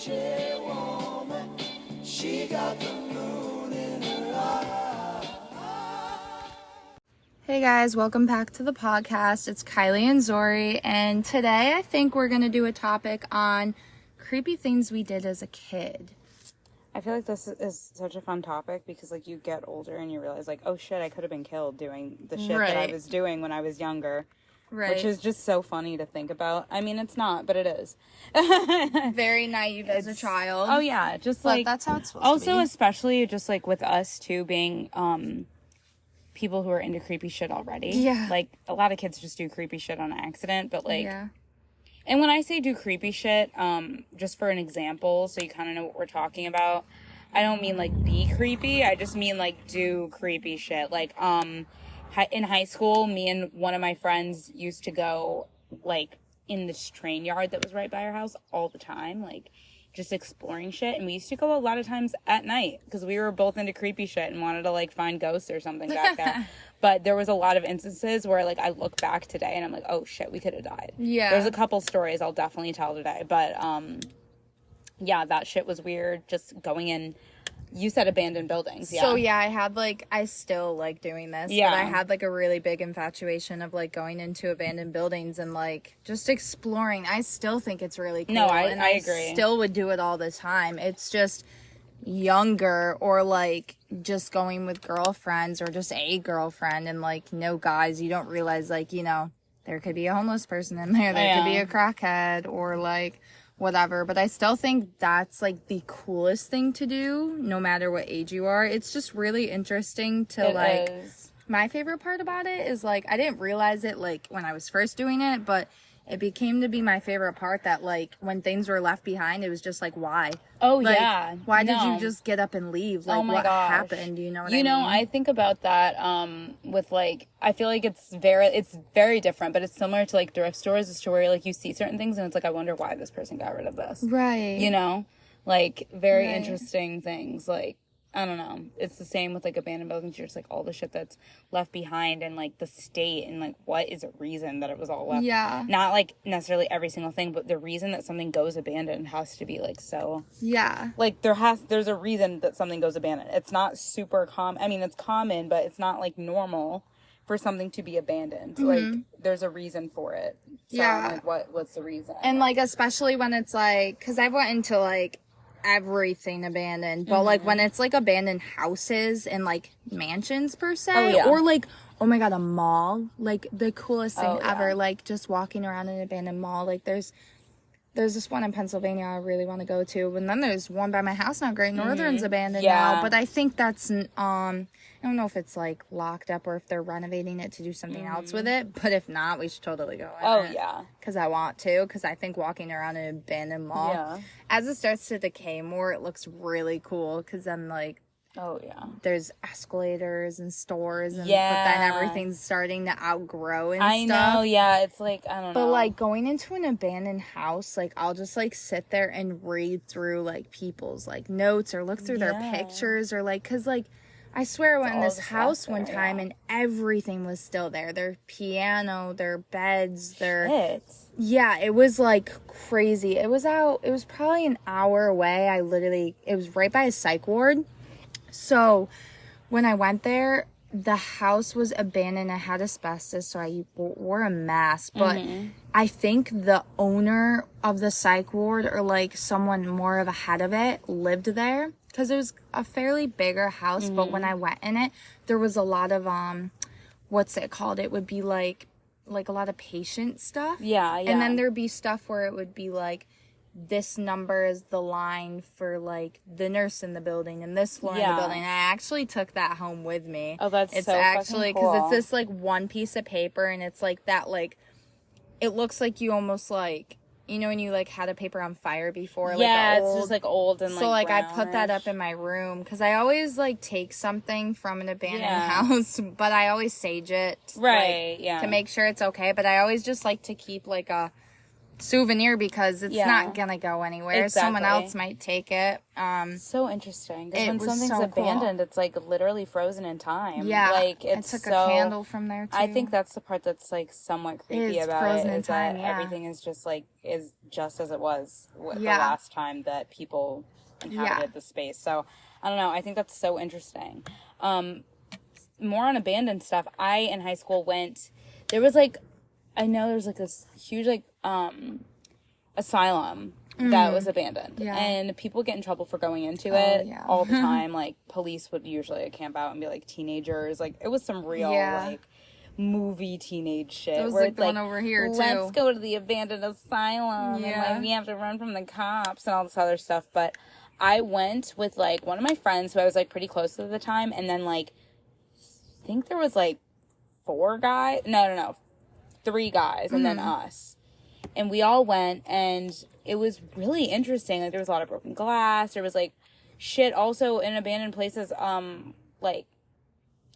Kleshae woman, she got the moon in her eye. Hey guys, welcome back to the podcast. It's Kylie and Zori, and today I think we're going to do a topic on creepy things we did as a kid. I feel like this is such a fun topic because, like, you get older and you realize, like, oh shit, I could have been killed doing the shit that I was doing when I was younger. Right. Which is just so funny to think about. I mean, it's not, but it is. Very naive as a child. Oh, yeah. Just, but like... that's how it's supposed also, to be. especially, just, like, with us, too, being, people who are into creepy shit already. Yeah. Like, a lot of kids just do creepy shit on accident, but, like... Yeah. And when I say do creepy shit, just for an example, so you kind of know what we're talking about, I don't mean, like, be creepy. I just mean, like, do creepy shit. Like, in high school, me and one of my friends used to go, like, in this train yard that was right by our house all the time, like, just exploring shit. And we used to go a lot of times at night because we were both into creepy shit and wanted to, like, find ghosts or something back there. But there was a lot of instances where, like, I look back today and I'm like, oh, shit, we could have died. Yeah. There's a couple stories I'll definitely tell today. But, yeah, that shit was weird. Just going in. You said abandoned buildings, yeah. So, yeah, I still like doing this. Yeah. But I had, like, a really big infatuation of, like, going into abandoned buildings and, like, just exploring. I still think it's really cool. No, I I agree. still would do it all the time. It's just younger or, like, just going with girlfriends or just a girlfriend and, like, no guys. You don't realize, like, you know, there could be a homeless person in there. There could be a crackhead or, like... whatever, but I still think that's like the coolest thing to do no matter what age you are. It's just really interesting to my favorite part about it is like I didn't realize it like when I was first doing it, but it became to be my favorite part that like when things were left behind, it was just like why yeah, why did you just get up and leave, like what happened, you know what I mean? I think about that with like I feel like it's very different, but it's similar to like thrift stores as to where like you see certain things and it's like I wonder why this person got rid of this, right? You know, like very interesting things. Like I don't know. It's the same with, like, abandoned buildings. You're just, like, all the shit that's left behind and, like, the state and, like, what is a reason that it was all left. Yeah. Not, like, necessarily every single thing, but the reason that something goes abandoned has to be, like, so... Yeah. Like, there's a reason that something goes abandoned. It's not super common. I mean, it's common, but it's not, like, normal for something to be abandoned. Mm-hmm. Like, there's a reason for it. So, yeah. Like, what's the reason? And, like, especially when it's, like... Because I've went into, like... everything abandoned, but like when it's like abandoned houses and like mansions per se, or like oh my god, a mall, like the coolest thing ever. Like just walking around an abandoned mall. Like there's this one in Pennsylvania I really want to go to, and then there's one by my house now, Great Northern's abandoned now, but I think that's I don't know if it's like locked up or if they're renovating it to do something else with it, but if not, we should totally go in because I want to, because I think walking around an abandoned mall, as it starts to decay more, it looks really cool, because then like there's escalators and stores, and but then everything's starting to outgrow and stuff. I know, it's like, I don't know. But like going into an abandoned house, like I'll just like sit there and read through like people's like notes or look through their pictures, or like, cause like I swear I went in this house one time and everything was still there. Their piano, their beds, their... Yeah, it was like crazy. It was probably an hour away. It was right by a psych ward. So when I went there, the house was abandoned. I had asbestos, so I wore a mask. But I think the owner of the psych ward, or like someone more of a head of it, lived there. Because it was a fairly bigger house, but when I went in it, there was a lot of, what's it called? It would be like a lot of patient stuff. Yeah. And then there'd be stuff where it would be like, this number is the line for like the nurse in the building and this floor in the building. And I actually took that home with me. Oh, that's it's so actually cool. Because it's this like one piece of paper, and it's like that, like, it looks like you almost like, you know when you like had a paper on fire before? Yeah, it's just like old and like so like brownish. I put that up in my room because I always like take something from an abandoned house, but I always sage it, to make sure it's okay. But I always just like to keep like a souvenir because it's not gonna go anywhere. Exactly. Someone else might take it. So interesting. Because when was something's so cool. abandoned, it's like literally frozen in time. Yeah, like I it's took so, a candle from there too. I think that's the part that's like somewhat creepy Is about frozen it in is time, that yeah. everything is just as it was the Yeah. last time that people inhabited the space. So I don't know. I think that's so interesting. More on abandoned stuff. I in high school there was like, I know there was like this huge like asylum that was abandoned, and people get in trouble for going into it all the time. Like police would usually camp out and be like teenagers. Like it was some real like movie teenage shit. It was where like it's the one over here too. Let's go to the abandoned asylum and like we have to run from the cops and all this other stuff. But I went with like one of my friends who I was like pretty close to at the time, and then like I think there was like 3 guys and then us. And we all went, and it was really interesting. Like, there was a lot of broken glass. There was, like, shit also in abandoned places, like,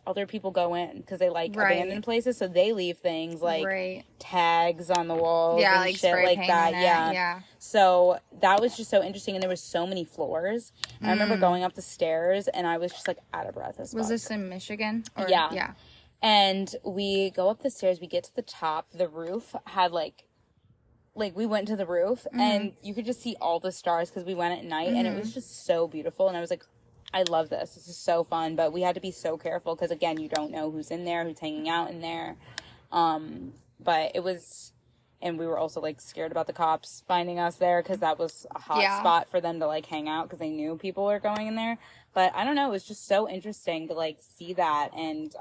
other people go in because they like abandoned places, so they leave things like tags on the walls and like shit spray like that. Yeah. So that was just so interesting, and there was so many floors. I remember going up the stairs, and I was just, like, out of breath as fuck. Was this in Michigan? Or, yeah. And we go up the stairs, we get to the top, the roof had, like we went to the roof, and you could just see all the stars because we went at night, and it was just so beautiful, and I was like, I love this. This is so fun, but we had to be so careful because, again, you don't know who's in there, who's hanging out in there, but it was, and we were also, like, scared about the cops finding us there because that was a hot spot for them to, like, hang out because they knew people were going in there, but I don't know, it was just so interesting to, like, see that and,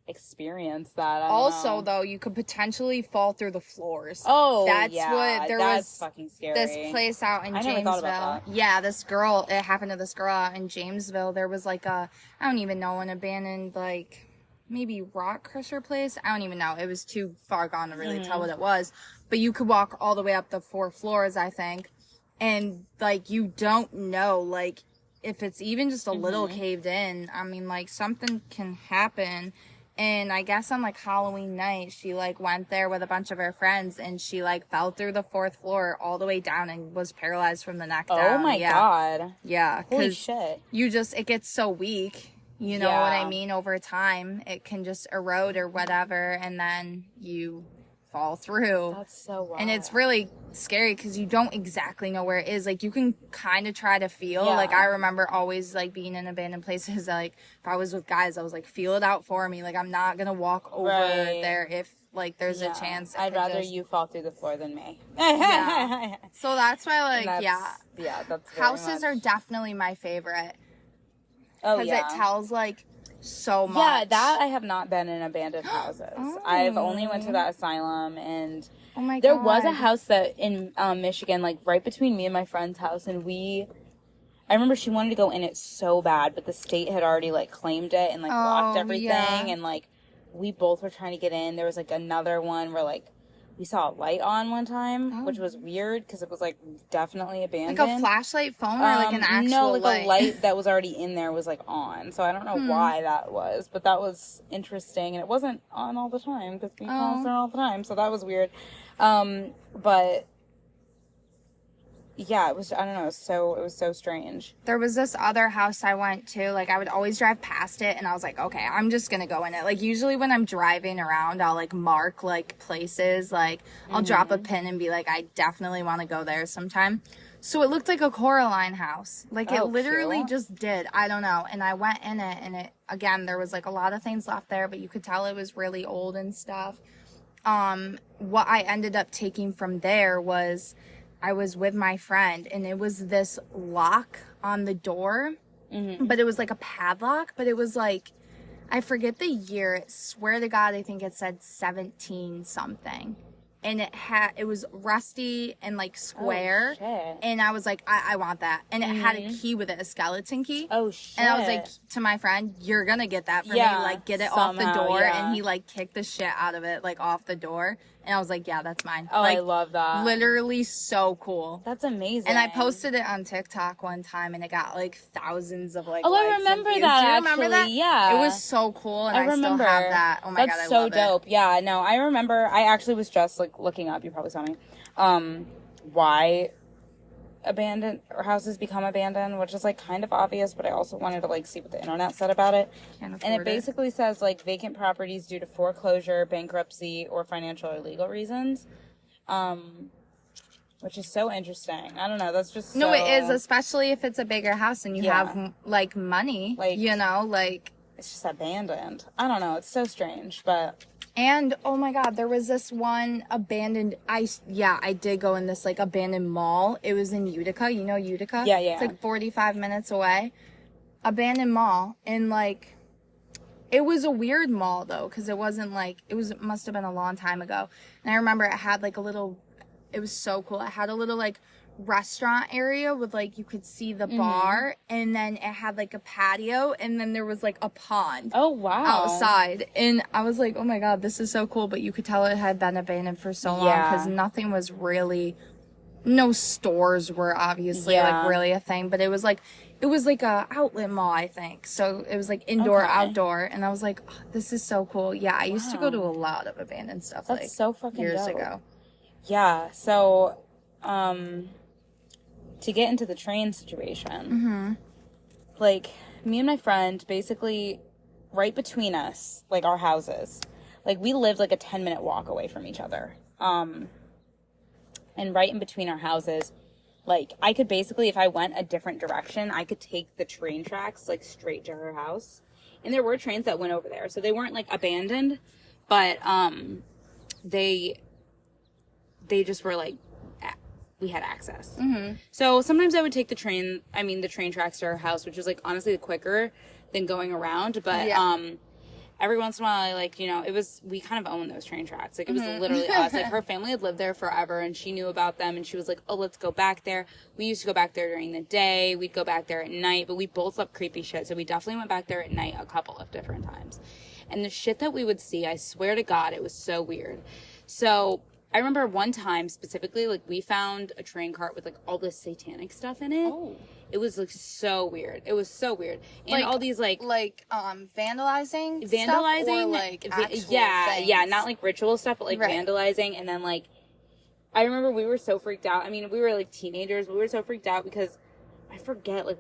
experience that. Also, though, you could potentially fall through the floors. Oh, that's what there that's was. Fucking scary. This place out in Never thought about Jamesville. that. Yeah, this girl. It happened to this girl out in Jamesville. There was like I don't even know, an abandoned like maybe rock crusher place. I don't even know. It was too far gone to really tell what it was. But you could walk all the way up the 4 floors, I think, and like you don't know like if it's even just a little caved in. I mean, like something can happen. And I guess on, like, Halloween night, she, like, went there with a bunch of her friends, and she, like, fell through the 4th floor all the way down and was paralyzed from the neck down. Oh, my God. Yeah. Holy shit. It gets so weak, you know what I mean, over time. It can just erode or whatever, and then you fall through. That's so wild. And it's really scary because you don't exactly know where it is. Like, you can kind of try to feel. Like, I remember always, like, being in abandoned places. Like, if I was with guys, I was like, feel it out for me. Like, I'm not going to walk over there if, like, there's a chance. I'd rather you fall through the floor than me. So that's why, like, that's houses are definitely my favorite. Oh, because it tells, like, so much. Yeah, that I have not been in abandoned houses. I've only went to that asylum, and oh my God. There was a house that in Michigan, like right between me and my friend's house, and I remember she wanted to go in it so bad, but the state had already like claimed it and like blocked everything, and like we both were trying to get in. There was like another one where like we saw a light on one time, which was weird because it was like definitely abandoned. Like a flashlight phone or like an actual light? A light that was already in there was like on. So I don't know why that was, but that was interesting, and it wasn't on all the time because we calls there all the time. So that was weird. But yeah, it was, I don't know, it was so strange. There was this other house I went to, like, I would always drive past it, and I was like, okay, I'm just gonna go in it. Like, usually when I'm driving around, I'll, like, mark, like, places, like, I'll drop a pin and be like, I definitely want to go there sometime. So it looked like a Coraline house. Like, it literally just did. I don't know. And I went in it, and it, again, there was, like, a lot of things left there, but you could tell it was really old and stuff. What I ended up taking from there was I was with my friend, and it was this lock on the door, but it was like a padlock, but it was like, I forget the year. Swear to God, I think it said 17 something. And it was rusty and like square. Oh, shit. And I was like, I want that. And it had a key with it, a skeleton key. Oh, shit. And I was like to my friend, you're gonna get that for me. Like, get it off the door. And he like kicked the shit out of it, like off the door. And I was like, yeah, that's mine. Oh, like, I love that. Literally so cool. That's amazing. And I posted it on TikTok one time, and it got like thousands of like. Oh, likes I remember and views. that. Do you Actually, remember that? yeah, it was so cool, and I remember. still have that. Oh my god, that's I so love dope. it. Yeah, no, I remember. I actually was just like looking up. You probably saw me. Why abandoned or houses become abandoned, which is like kind of obvious, but I also wanted to like see what the internet said about it. And it basically says like vacant properties due to foreclosure, bankruptcy, or financial or legal reasons. Which is so interesting. I don't know. That's just No, it is, especially if it's a bigger house and you have like money, like, you know, like it's just abandoned. I don't know. It's so strange, but. And oh my god, there was this one abandoned. I did go in this like abandoned mall. It was in Utica. You know Utica? Yeah. It's like 45 minutes away. Abandoned mall, and like it was a weird mall though, because it wasn't like it must have been a long time ago. And I remember it had like a little. It was so cool. It had a little like restaurant area with like you could see the bar, and then it had like a patio, and then there was like a pond. Oh wow! Outside, and I was like, oh my god, this is so cool. But you could tell it had been abandoned for so long because nothing was really. No stores were obviously like really a thing, but it was like a outlet mall, I think. So it was like indoor, outdoor, and I was like, oh, this is so cool. Yeah, I used to go to a lot of abandoned stuff. That's like so fucking years dope. ago. Yeah. So, to get into the train situation, like me and my friend, basically, right between us, like our houses, like we lived like a 10-minute walk away from each other. And right in between our houses, like I could basically, if I went a different direction, I could take the train tracks like straight to her house. And there were trains that went over there, so they weren't like abandoned, but they just were like, we had access. So sometimes I would take the train tracks to our house, which was like honestly quicker than going around. But every once in a while, like, you know, we kind of owned those train tracks. Like it was literally us. Like her family had lived there forever and she knew about them, and she was like, oh, let's go back there. We used to go back there during the day. We'd go back there at night, but we both loved creepy shit. So we definitely went back there at night a couple of different times. And the shit that we would see, I swear to God, it was so weird. So I remember one time specifically, like we found a train cart with like all this satanic stuff in it. Oh. It was like so weird. It was so weird. And like, all these vandalizing stuff, or like actual things? Not like ritual stuff, but like vandalizing. And then like, I remember we were so freaked out. I mean, we were like teenagers, but we were so freaked out because I forget, like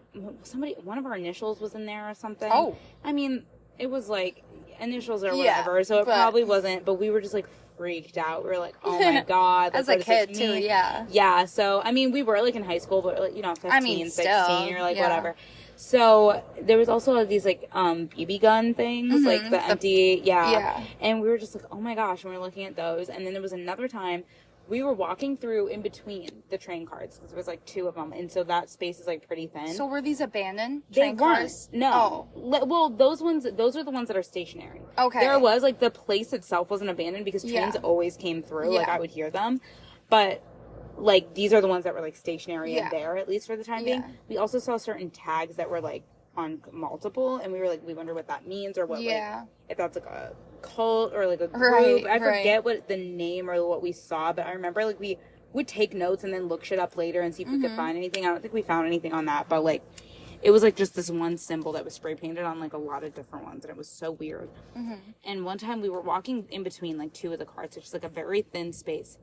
one of our initials was in there or something. Oh. I mean, it was like initials or whatever, so it probably wasn't, but we were just like freaked out. We were like, oh my god. Like, as a kid too, yeah. So I mean, we were like in high school, but like, you know, 15, 16, or like whatever. So there was also these like BB gun things, like the empty, and we were just like, oh my gosh, and we were looking at those. And then there was another time we were walking through in between the train cars, because there was like two of them, and so that space is like pretty thin. So were these abandoned train cars? No. Oh. Well, those are the ones that are stationary. Okay. There was like the place itself wasn't abandoned because trains always came through. Like I would hear them, but like these are the ones that were like stationary and there, at least for the time being. We also saw certain tags that were like on multiple, and we were like, we wonder what that means, or what like if that's like a cult or like a group. I forget what the name or what we saw, but I remember like we would take notes and then look shit up later and see if we could find anything. I don't think we found anything on that, but like it was like just this one symbol that was spray painted on like a lot of different ones, and it was so weird. And one time we were walking in between like two of the carts, which is like a very thin space.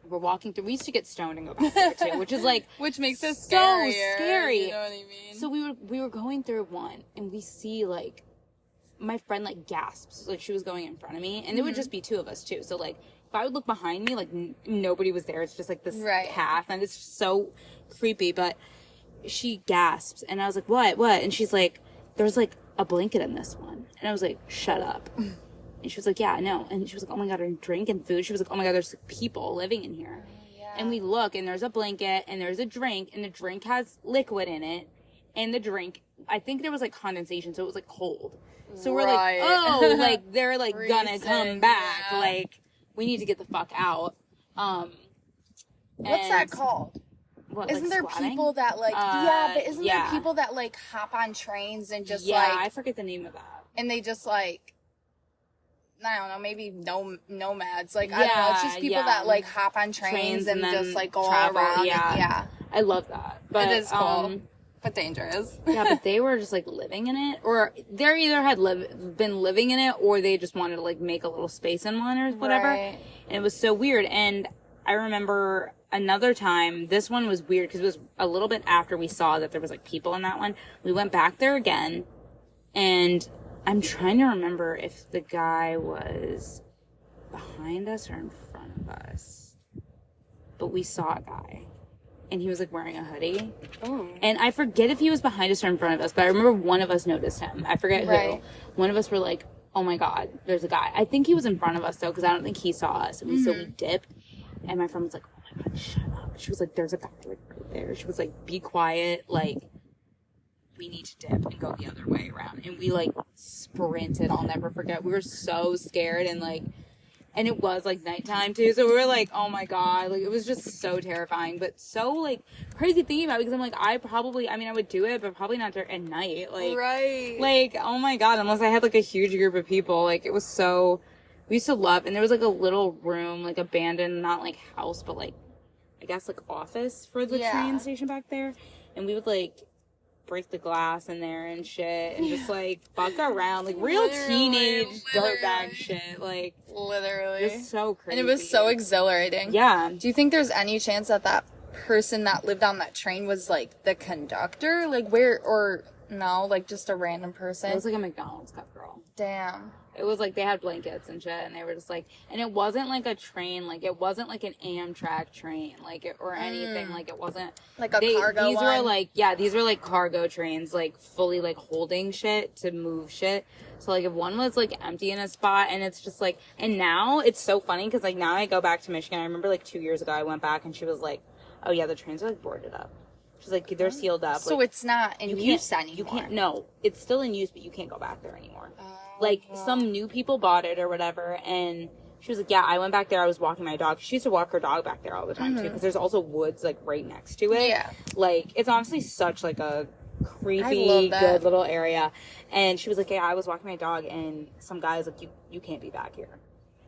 We're walking through. We used to get stoned and go back there too, which is like which makes it so scary. You know what I mean? So we were going through one, and we see like my friend like gasps, like she was going in front of me, and it would just be two of us too. So like if I would look behind me, like nobody was there. It's just like this path, and it's so creepy. But she gasps, and I was like, what? And she's like, there's like a blanket in this one, and I was like, shut up. And she was like, yeah, I know. And she was like, oh my god, there's drink and food. She was like, oh my god, there's people living in here. And we look, and there's a blanket, and there's a drink, and the drink has liquid in it. And the drink, I think there was like condensation, so it was like cold. So we're like, oh, like they're like gonna come back. Like we need to get the fuck out. What's that called? What, isn't like there squatting? People that like but isn't there people that like hop on trains and just like I forget the name of that. And they just like I don't know, maybe nomads. Like, I don't know, it's just people that, like, hop on trains and just, like, go all around. Yeah. I love that. But, it is cool, but dangerous. Yeah, but they were just, like, living in it, or they either had been living in it, or they just wanted to, like, make a little space in one or whatever. Right. And it was so weird. And I remember another time, this one was weird because it was a little bit after we saw that there was, like, people in that one. We went back there again, and I'm trying to remember if the guy was behind us or in front of us. But we saw a guy. And he was, like, wearing a hoodie. Oh. And I forget if he was behind us or in front of us, but I remember one of us noticed him. I forget who. One of us were like, oh, my God, there's a guy. I think he was in front of us, though, because I don't think he saw us. And so we dipped. And my friend was like, oh, my God, shut up. She was like, there's a guy, like, right there. She was like, be quiet. Like, we need to dip and go the other way around. And we, like, sprinted. I'll never forget. We were so scared, and, like, and it was, like, nighttime, too. So we were like, oh, my God. Like, it was just so terrifying. But so, like, crazy thinking about it, because I'm like, I would do it, but probably not at night. Like, right. Like, oh, my God. Unless I had, like, a huge group of people. Like, it was so, we used to love, and there was, like, a little room, like, abandoned, not, like, house, but, like, I guess, like, office for the train station back there. And we would, like, break the glass in there and shit, and just, like, fuck around, like, real teenage dirtbag shit, like, literally, just so crazy. And it was so exhilarating. Yeah. Do you think there's any chance that that person that lived on that train was, like, the conductor? Like, where, or no, like, just a random person? It was, like, a McDonald's cup girl. Damn. It was, like, they had blankets and shit, and they were just, like, and it wasn't, like, a train, like, it wasn't, like, an Amtrak train, like, or anything, like, it wasn't, like, cargo these one? were, like, yeah, these were, like, cargo trains, like, fully, like, holding shit to move shit, so, like, if one was, like, empty in a spot, and it's just, like, and now, it's so funny, because, like, now I go back to Michigan, I remember, like, 2 years ago, I went back, and she was, like, oh, yeah, the trains are, like, boarded up. She's like, they're sealed up. So, like, it's not in use anymore? You can't, no, it's still in use, but you can't go back there anymore. Like, some new people bought it or whatever, and she was like, yeah, I went back there, I was walking my dog. She used to walk her dog back there all the time, too, because there's also woods, like, right next to it. Yeah. Like, it's honestly such, like, a creepy, good little area. And she was like, yeah, I was walking my dog, and some guy was like, you can't be back here.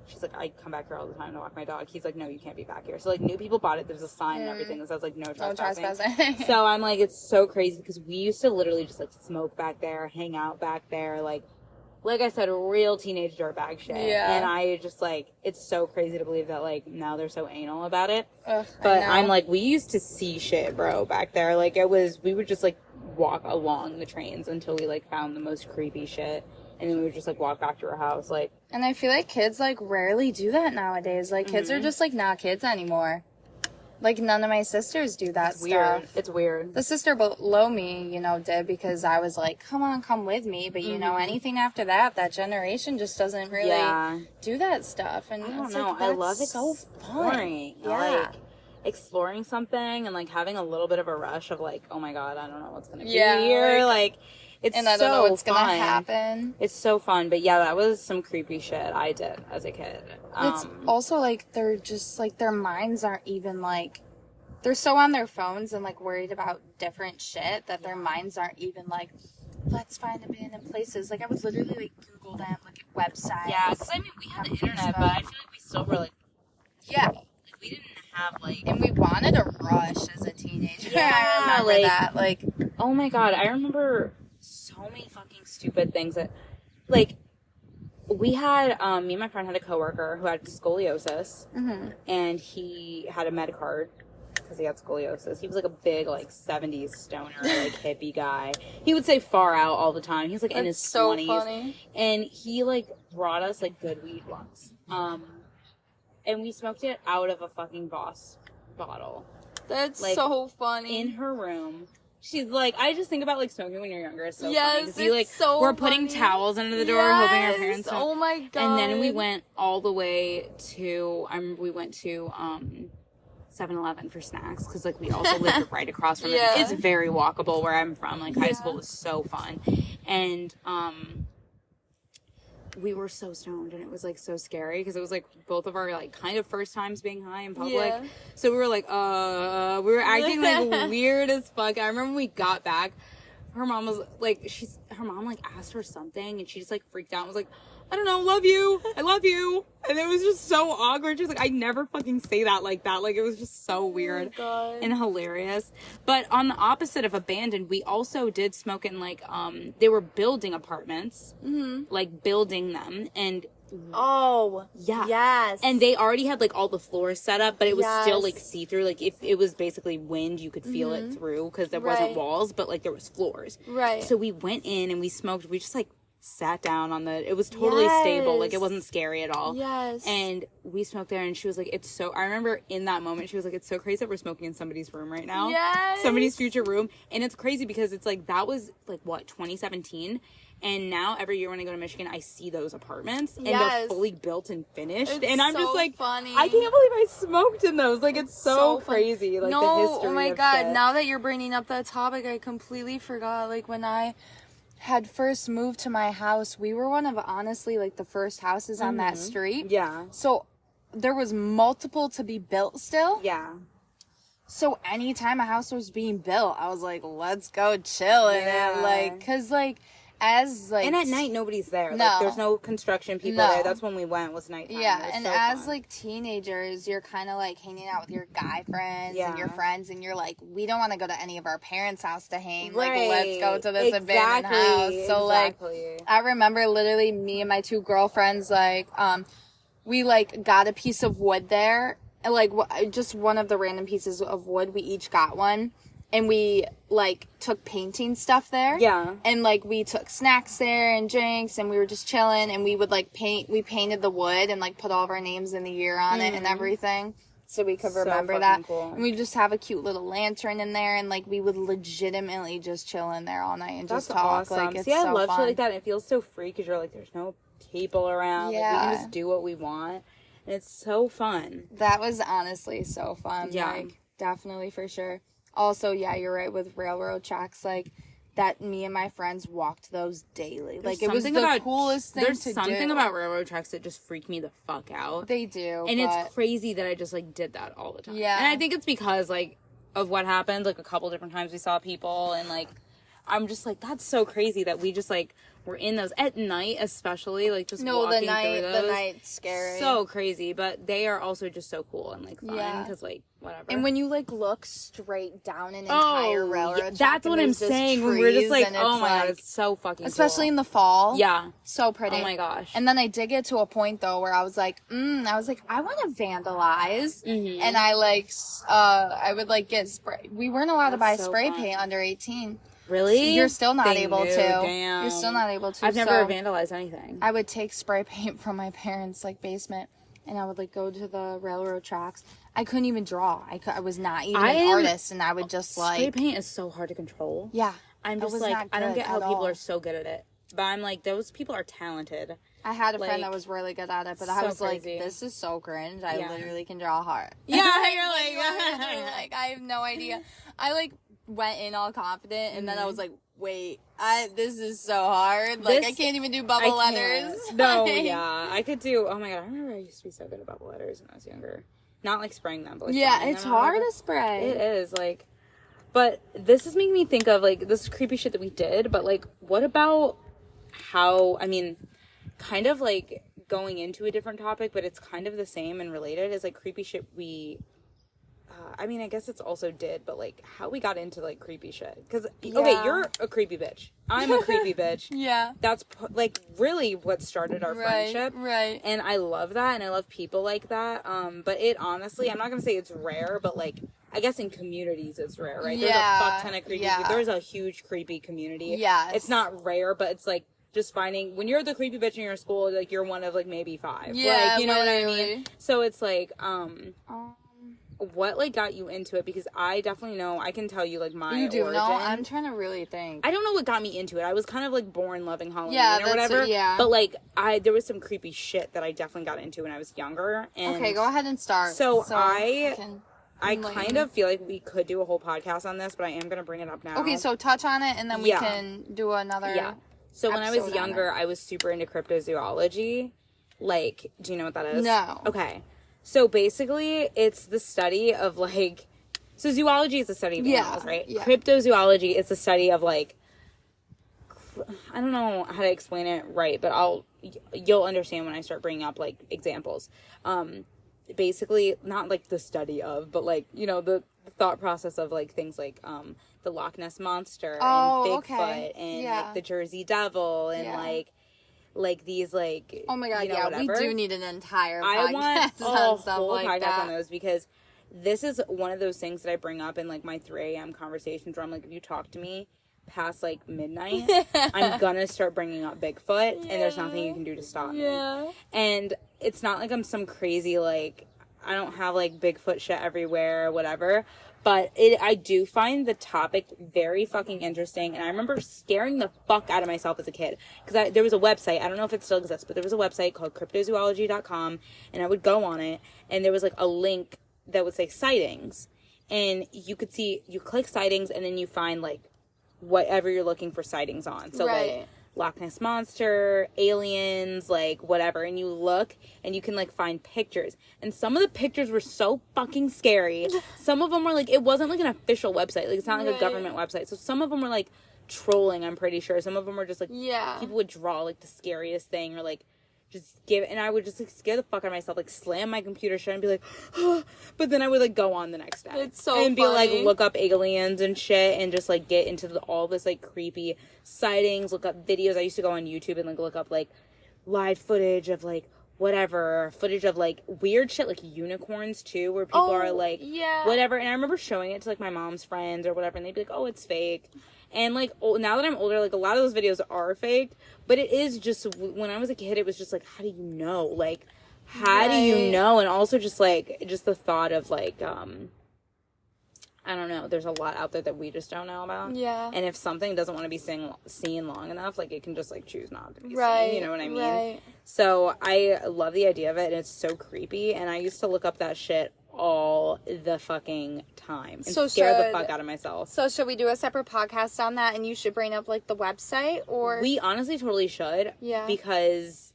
She's like, I come back here all the time to walk my dog. He's like, no, you can't be back here. So, like, new people bought it. There's a sign and everything that says, like, no trespassing. So, I'm like, it's so crazy because we used to literally just, like, smoke back there, hang out back there, like I said, real teenage dirtbag shit. Yeah. And I just, like, it's so crazy to believe that, like, now they're so anal about it. Ugh, but I'm like, we used to see shit, bro, back there. Like, we would just, like, walk along the trains until we, like, found the most creepy shit. And then we would just, like, walk back to our house, like. And I feel like kids, like, rarely do that nowadays. Like, kids are just, like, not kids anymore. Like, none of my sisters do that stuff. It's weird. The sister below me, you know, did because I was like, come on, come with me. But, you know, anything after that generation just doesn't really do that stuff. And I don't know. Like, I love it. So fun. Yeah. Like, exploring something and, like, having a little bit of a rush of, like, oh my God, I don't know what's going to be here. Like, it's and I don't know what's gonna happen. It's so fun. But yeah, that was some creepy shit I did as a kid. It's also like they're just like their minds aren't even like they're so on their phones and like worried about different shit that their minds aren't even like let's find abandoned places. Like I would literally like Google them, look at websites. Yeah, because I mean we had the internet, but I feel like we still were like like we didn't have like and we wanted a rush as a teenager. Yeah, I remember that. Like oh my God, I remember so many fucking stupid things that, like, we had, me and my friend had a coworker who had scoliosis, and he had a med card because he had scoliosis. He was, like, a big, like, 70s stoner, like, hippie guy. He would say far out all the time. He was, like, in his 20s. Funny. And he, like, brought us, like, good weed once. And we smoked it out of a fucking Voss bottle. That's like, so funny. In her room. She's like, I just think about, like, smoking when you're younger. It's so funny. Yes, You, like, so we're putting funny. towels under the door, hoping our parents don't. Oh, my God. And then we went all the way to, we went to 7-Eleven for snacks, because, like, we also lived right across from it. It's very walkable where I'm from. Like, high school was so fun. And, we were so stoned, and it was, like, so scary, because it was, like, both of our, like, kind of first times being high in public. Yeah. So we were, like, we were acting, like, weird as fuck. I remember when we got back, her mom was, like, her mom, like, asked her something, and she just, like, freaked out and was like, I don't know, love you. I love you. And it was just so awkward. She was like, I never fucking say that like that. Like, it was just so weird and hilarious. But on the opposite of abandoned, we also did smoke in, like, they were building apartments. Like, building them. And Oh, yeah. Yes. And they already had, like, all the floors set up, but it was still, like, see-through. Like, if it was basically wind, you could feel it through because there wasn't walls, but, like, there was floors. Right. So we went in and we smoked. We just, like, sat down on the, it was totally stable. Like, it wasn't scary at all. Yes. And we smoked there, and she was like, it's so, I remember in that moment, she was like, it's so crazy that we're smoking in somebody's room right now. Yes. Somebody's future room. And it's crazy because it's like, that was, like, what, 2017? And now every year when I go to Michigan, I see those apartments and they're fully built and finished. It's and I'm so just like, funny. I can't believe I smoked in those. Like, it's so crazy. Like, no, the history oh my of God. shit. Now that you're bringing up that topic, I completely forgot. Like, when I had first moved to my house, we were one of, honestly, like, the first houses on that street. Yeah. So there was multiple to be built still. Yeah. So anytime a house was being built, I was like, let's go chill in it. Like, cause like, as like, and at night nobody's there. No. Like, there's no construction people No. there. That's when we went, was nighttime. yeah, and so as fun. like teenagers, you're kind of like hanging out with your guy friends Yeah. and your friends, and you're like, we don't want to go to any of our parents' house to hang. Right. Like, let's go to this abandoned house. So like, I remember literally me and my two girlfriends, like, we like got a piece of wood there, and like just one of the random pieces of wood. We each got one. And we, like, took painting stuff there. Yeah. And, like, we took snacks there and drinks, and we were just chilling, and we would, like, we painted the wood and, like, put all of our names and the year on it and everything. So we could remember that. Cool. And we just have a cute little lantern in there, and, like, we would legitimately just chill in there all night and just talk. Awesome. Like, it's See, I so love fun. shit like that. It feels so free because you're like, there's no people around. Yeah. Like, we can just do what we want. And it's so fun. That was honestly so fun. Yeah. Like, definitely for sure. Also, yeah, you're right with railroad tracks, like, that me and my friends walked those daily. Like, it was the coolest thing to do. There's something about railroad tracks that just freak me the fuck out. They do. And it's crazy that I just, like, did that all the time. Yeah. And I think it's because, like, of what happened. Like, a couple different times we saw people, and, like, I'm just like, that's so crazy that we just, like, were in those at night, especially, like, just walking through those. The night's scary. So crazy, but they are also just so cool and, like, fun, because, like, whatever. And when you, like, look straight down an entire railroad track, that's what I'm saying. When we're just like, oh my God, it's so fucking especially cool. in the fall. Yeah. So pretty. Oh my gosh. And then I did get to a point, though, where I was like, I want to vandalize. Mm-hmm. And I would, like, get spray. We weren't allowed to buy spray paint under 18. Really? You're still not able to. Damn. You're still not able to. I've never vandalized anything. I would take spray paint from my parents' like basement, and I would like go to the railroad tracks. I couldn't even draw. I was not even an artist, and I would just like spray paint is so hard to control. Yeah, I'm just like, I don't get how people are so good at it. But I'm like, those people are talented. I had a friend that was really good at it, but I was crazy. like, this is so cringe. I literally can draw a heart. Yeah, you're like, I have no idea. I like went in all confident, and then I was like, wait, this is so hard. Like, I can't even do bubble letters. No, yeah. I could do, oh my God, I remember I used to be so good at bubble letters when I was younger. Not like spraying them, but like it's hard to spray. It is, like, but this is making me think of, like, this creepy shit that we did, but, like, what about how, I mean, kind of, like, going into a different topic, but it's kind of the same and related, is, like, creepy shit we... I mean, I guess it's also did, but, like, how we got into, like, creepy shit. Because, okay, you're a creepy bitch. I'm a creepy bitch. Yeah. That's, like, really what started our friendship. Right. And I love that, and I love people like that. But it honestly, I'm not going to say it's rare, but, like, I guess in communities it's rare, right? There's a fuck ton of creepy people. There's a huge creepy community. Yes. It's not rare, but it's, like, just finding, when you're the creepy bitch in your school, like, you're one of, like, maybe 5. Yeah, like, you know literally. what I mean? So it's, like, what, like, got you into it? Because I definitely know, I can tell you, like, my You do origin. know? I'm trying to really think. I don't know what got me into it. I was kind of, like, born loving Halloween or that's whatever. yeah. But, like, there was some creepy shit that I definitely got into when I was younger. And okay, go ahead and start. So I can kind of feel like we could do a whole podcast on this, but I am going to bring it up now. Okay, so touch on it, and then we can do another... Yeah. So when I was younger, I was super into cryptozoology. Like, do you know what that is? No. Okay. So basically, it's the study of, like... So zoology is the study of animals, right? Yeah. Cryptozoology is the study of, like... I don't know how to explain it right, but I'll you'll understand when I start bringing up, like, examples. Basically, not, like, the study of, but, like, you know, the thought process of, like, things like, the Loch Ness Monster and Bigfoot and, like, the Jersey Devil and, like, these, like, oh my God, you know, whatever. we do need an entire podcast I want on a stuff whole like podcast that. on those, because this is one of those things that I bring up in, like, my 3 a.m. conversations where I'm like, if you talk to me past, like, midnight, I'm gonna start bringing up Bigfoot, and there's nothing you can do to stop me. And it's not like I'm some crazy, like, I don't have, like, Bigfoot shit everywhere or whatever, but I do find the topic very fucking interesting, and I remember scaring the fuck out of myself as a kid, because there was a website, I don't know if it still exists, but there was a website called cryptozoology.com, and I would go on it, and there was, like, a link that would say sightings, and you could see, you click sightings, and then you find, like, whatever you're looking for sightings on. So, like, Loch Ness Monster, aliens, like, whatever. And you look, and you can, like, find pictures. And some of the pictures were so fucking scary. Some of them were, like, it wasn't, like, an official website. Like, it's not, like, a government website. So some of them were, like, trolling, I'm pretty sure. Some of them were just, like, people would draw, like, the scariest thing, or, like, just give it, and I would just, like, scare the fuck out of myself, like, slam my computer shut and be like, oh, but then I would, like, go on the next day. It's so and be funny. like, look up aliens and shit, and just, like, get into all this, like, creepy sightings, look up videos. I used to go on YouTube and, like, look up, like, live footage of, like, whatever, footage of, like, weird shit, like, unicorns, too, where people are, like, whatever, and I remember showing it to, like, my mom's friends or whatever, and they'd be like, oh, it's fake. And, like, now that I'm older, like, a lot of those videos are fake, but it is just, when I was a kid, it was just, like, how do you know? Like, how do you know? And also just, like, just the thought of, like, I don't know, there's a lot out there that we just don't know about. And if something doesn't want to be seen long enough, like, it can just, like, choose not to be seen, you know what I mean? So, I love the idea of it, and it's so creepy, and I used to look up that shit all the fucking time and scare the fuck out of myself. So should we do a separate podcast on that, and you should bring up, like, the website, or? We honestly totally should. Because,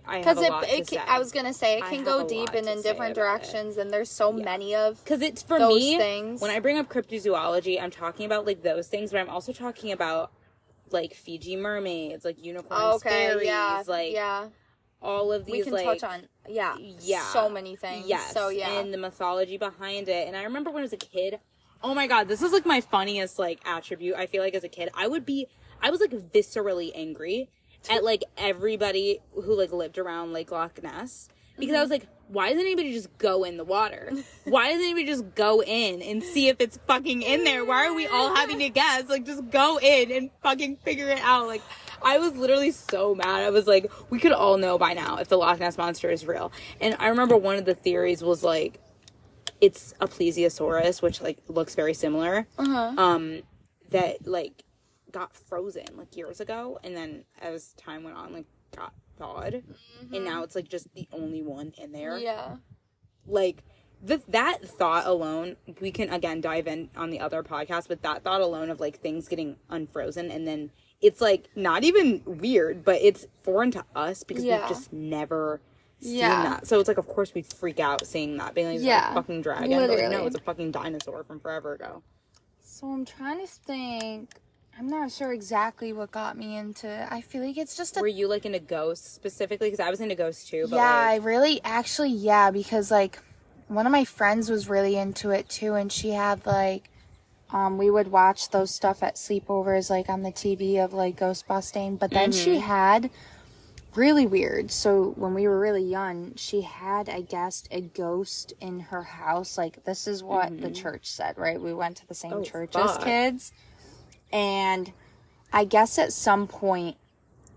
I have a lot to say. I was gonna say, it can go deep and in different directions, and there's so many of because it's, for those me, things. When I bring up cryptozoology, I'm talking about, like, those things, but I'm also talking about, like, Fiji mermaids, like, unicorn scaries, like, all of these, we can like, touch on so many things. So and the mythology behind it. And I remember when I was a kid, oh my god, this is, like, my funniest, like, attribute, I feel like, as a kid. I was, like, viscerally angry at, like, everybody who, like, lived around, like, Loch Ness, because I was like, why doesn't anybody just go in the water? Why doesn't anybody just go in and see if it's fucking in there? Why are we all having to guess? Like, just go in and fucking figure it out. Like, I was literally so mad. I was like, we could all know by now if the Loch Ness Monster is real. And I remember one of the theories was, like, it's a plesiosaurus, which, like, looks very similar, that, like, got frozen, like, years ago, and then as time went on, like, got thawed, and now it's, like, just the only one in there. Like, that thought alone, we can, again, dive in on the other podcast, but that thought alone of, like, things getting unfrozen, and then it's, like, not even weird, but it's foreign to us, because we've just never seen that. So it's, like, of course we'd freak out seeing that, being like, it's a fucking dragon. But, like, no, it's a fucking dinosaur from forever ago. So I'm trying to think. I'm not sure exactly what got me into it. I feel like it's just Were you, like, into ghosts specifically? Because I was into ghosts too. But, like, I really, actually, because, like, one of my friends was really into it too, and she had, like, we would watch those stuff at sleepovers, like, on the TV of, like, ghost busting, but then she had, really weird, so when we were really young, she had, I guess, a ghost in her house. Like, this is what the church said, right? We went to the same church as kids. And I guess at some point,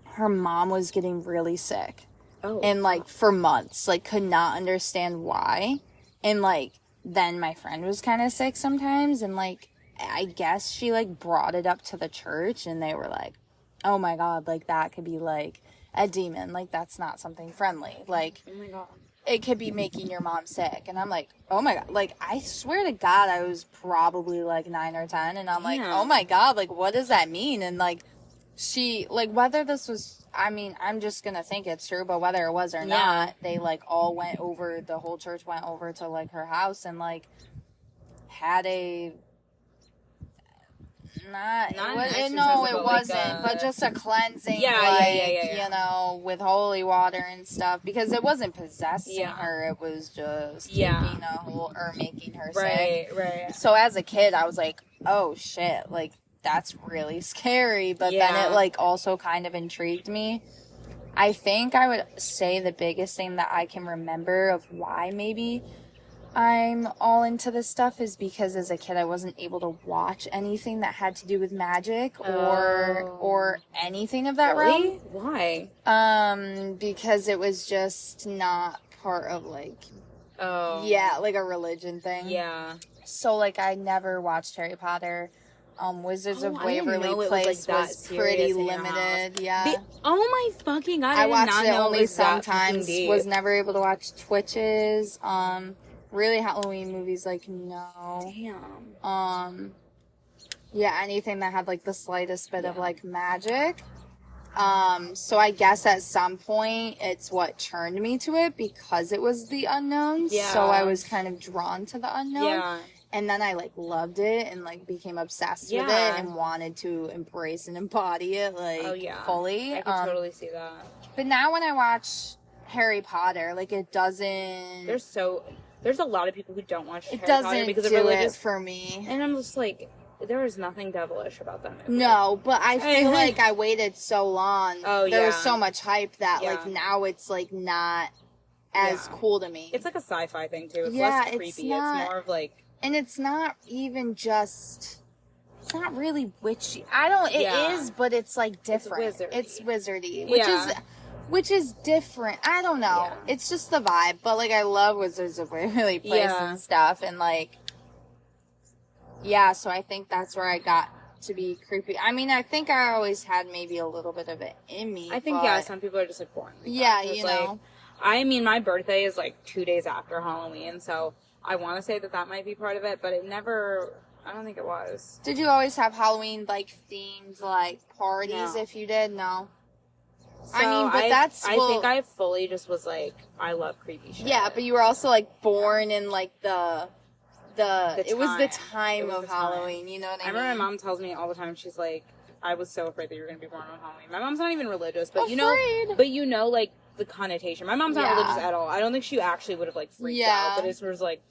her mom was getting really sick. And, like, for months. Like, could not understand why. And, like, then my friend was kind of sick sometimes. And, like, I guess she, like, brought it up to the church. And they were like, oh, my God. Like, that could be, like, a demon. Like, that's not something friendly. Like, oh, my God. It could be making your mom sick. And I'm like, oh my God. Like, I swear to God, I was probably like 9 or 10. And I'm like, oh my God, like, what does that mean? And, like, she, like, whether this was, I mean, I'm just going to think it's true, but whether it was or not, they, like, all went over, the whole church went over to, like, her house and, like, had a, Not an it exorcism, wasn't, but just a cleansing, you know, with holy water and stuff, because it wasn't possessing her, it was just taking making her sick. Right. So as a kid, I was like, oh shit, like, that's really scary, but then it, like, also kind of intrigued me. I think I would say the biggest thing that I can remember of why maybe I'm all into this stuff is because as a kid I wasn't able to watch anything that had to do with magic or anything of that realm. Why? Because it was just not part of like like a religion thing. Yeah. So like I never watched Harry Potter. Wizards of Waverly Place was pretty limited. Yeah. Oh my fucking god! I watched it only sometimes. Was never able to watch Twitches. Really Halloween movies, like, no. Damn. Yeah, anything that had, like, the slightest bit of, like, magic. So I guess at some point, it's what turned me to it, because it was the unknown. Yeah. So I was kind of drawn to the unknown. Yeah. And then I, like, loved it and, like, became obsessed with it and wanted to embrace and embody it, like, fully. I can totally see that. But now when I watch Harry Potter, like, it doesn't... There's a lot of people who don't watch Harry Potter because of religious for me. And I'm just like, there is nothing devilish about that movie. No, but I feel like I waited so long. There was so much hype that like now it's like not as cool to me. It's like a sci-fi thing too. It's less creepy. It's more of like, and it's not even just. It's not really witchy. It is, but it's like different. It's wizardy, which is different. I don't know. Yeah. It's just the vibe. But, like, I love Wizards of Waverly Place and stuff. And, like, so I think that's where I got to be creepy. I mean, I think I always had maybe a little bit of it in me. I think, some people are just, like, born. Like you know. I mean, my birthday is, like, 2 days after Halloween. So I want to say that might be part of it. But it never... I don't think it was. Did you always have Halloween, like, themed, like, parties if you did? No. So I think I fully just was like, I love creepy shit. Yeah, but you were also like born in like it was the time of Halloween, you know what I mean? I remember my mom tells me all the time, she's like, I was so afraid that you were going to be born on Halloween. My mom's not even religious, but you know, like the connotation. My mom's not religious at all. I don't think she actually would have like freaked out, but it was like,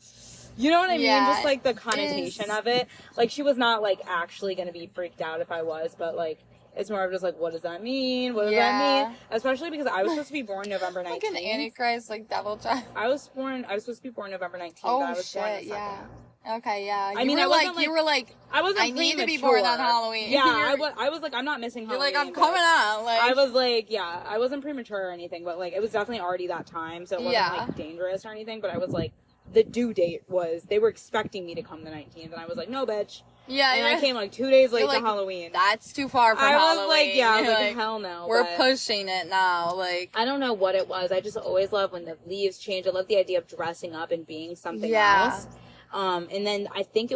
you know what I mean? Just like the connotation of it. Like she was not like actually going to be freaked out if I was, but like, it's more of just like, what does that mean? What does that mean? Especially because I was supposed to be born November 19th. Like an Antichrist, like devil child. I was supposed to be born November 19th. Oh, but I was born the 2nd. Okay, yeah. I mean, you were like, I need to be born on Halloween. Yeah, I was like, I'm not missing Halloween. You're like, I'm coming out. Like, I was like, I wasn't premature or anything, but like, it was definitely already that time, so it wasn't like dangerous or anything, but I was like, the due date was, they were expecting me to come the 19th, and I was like, no, bitch. Yeah, and I came like 2 days late to Halloween. That's too far from Halloween. I was like, I was like, hell no. We're pushing it now. Like, I don't know what it was. I just always love when the leaves change. I love the idea of dressing up and being something else. And then I think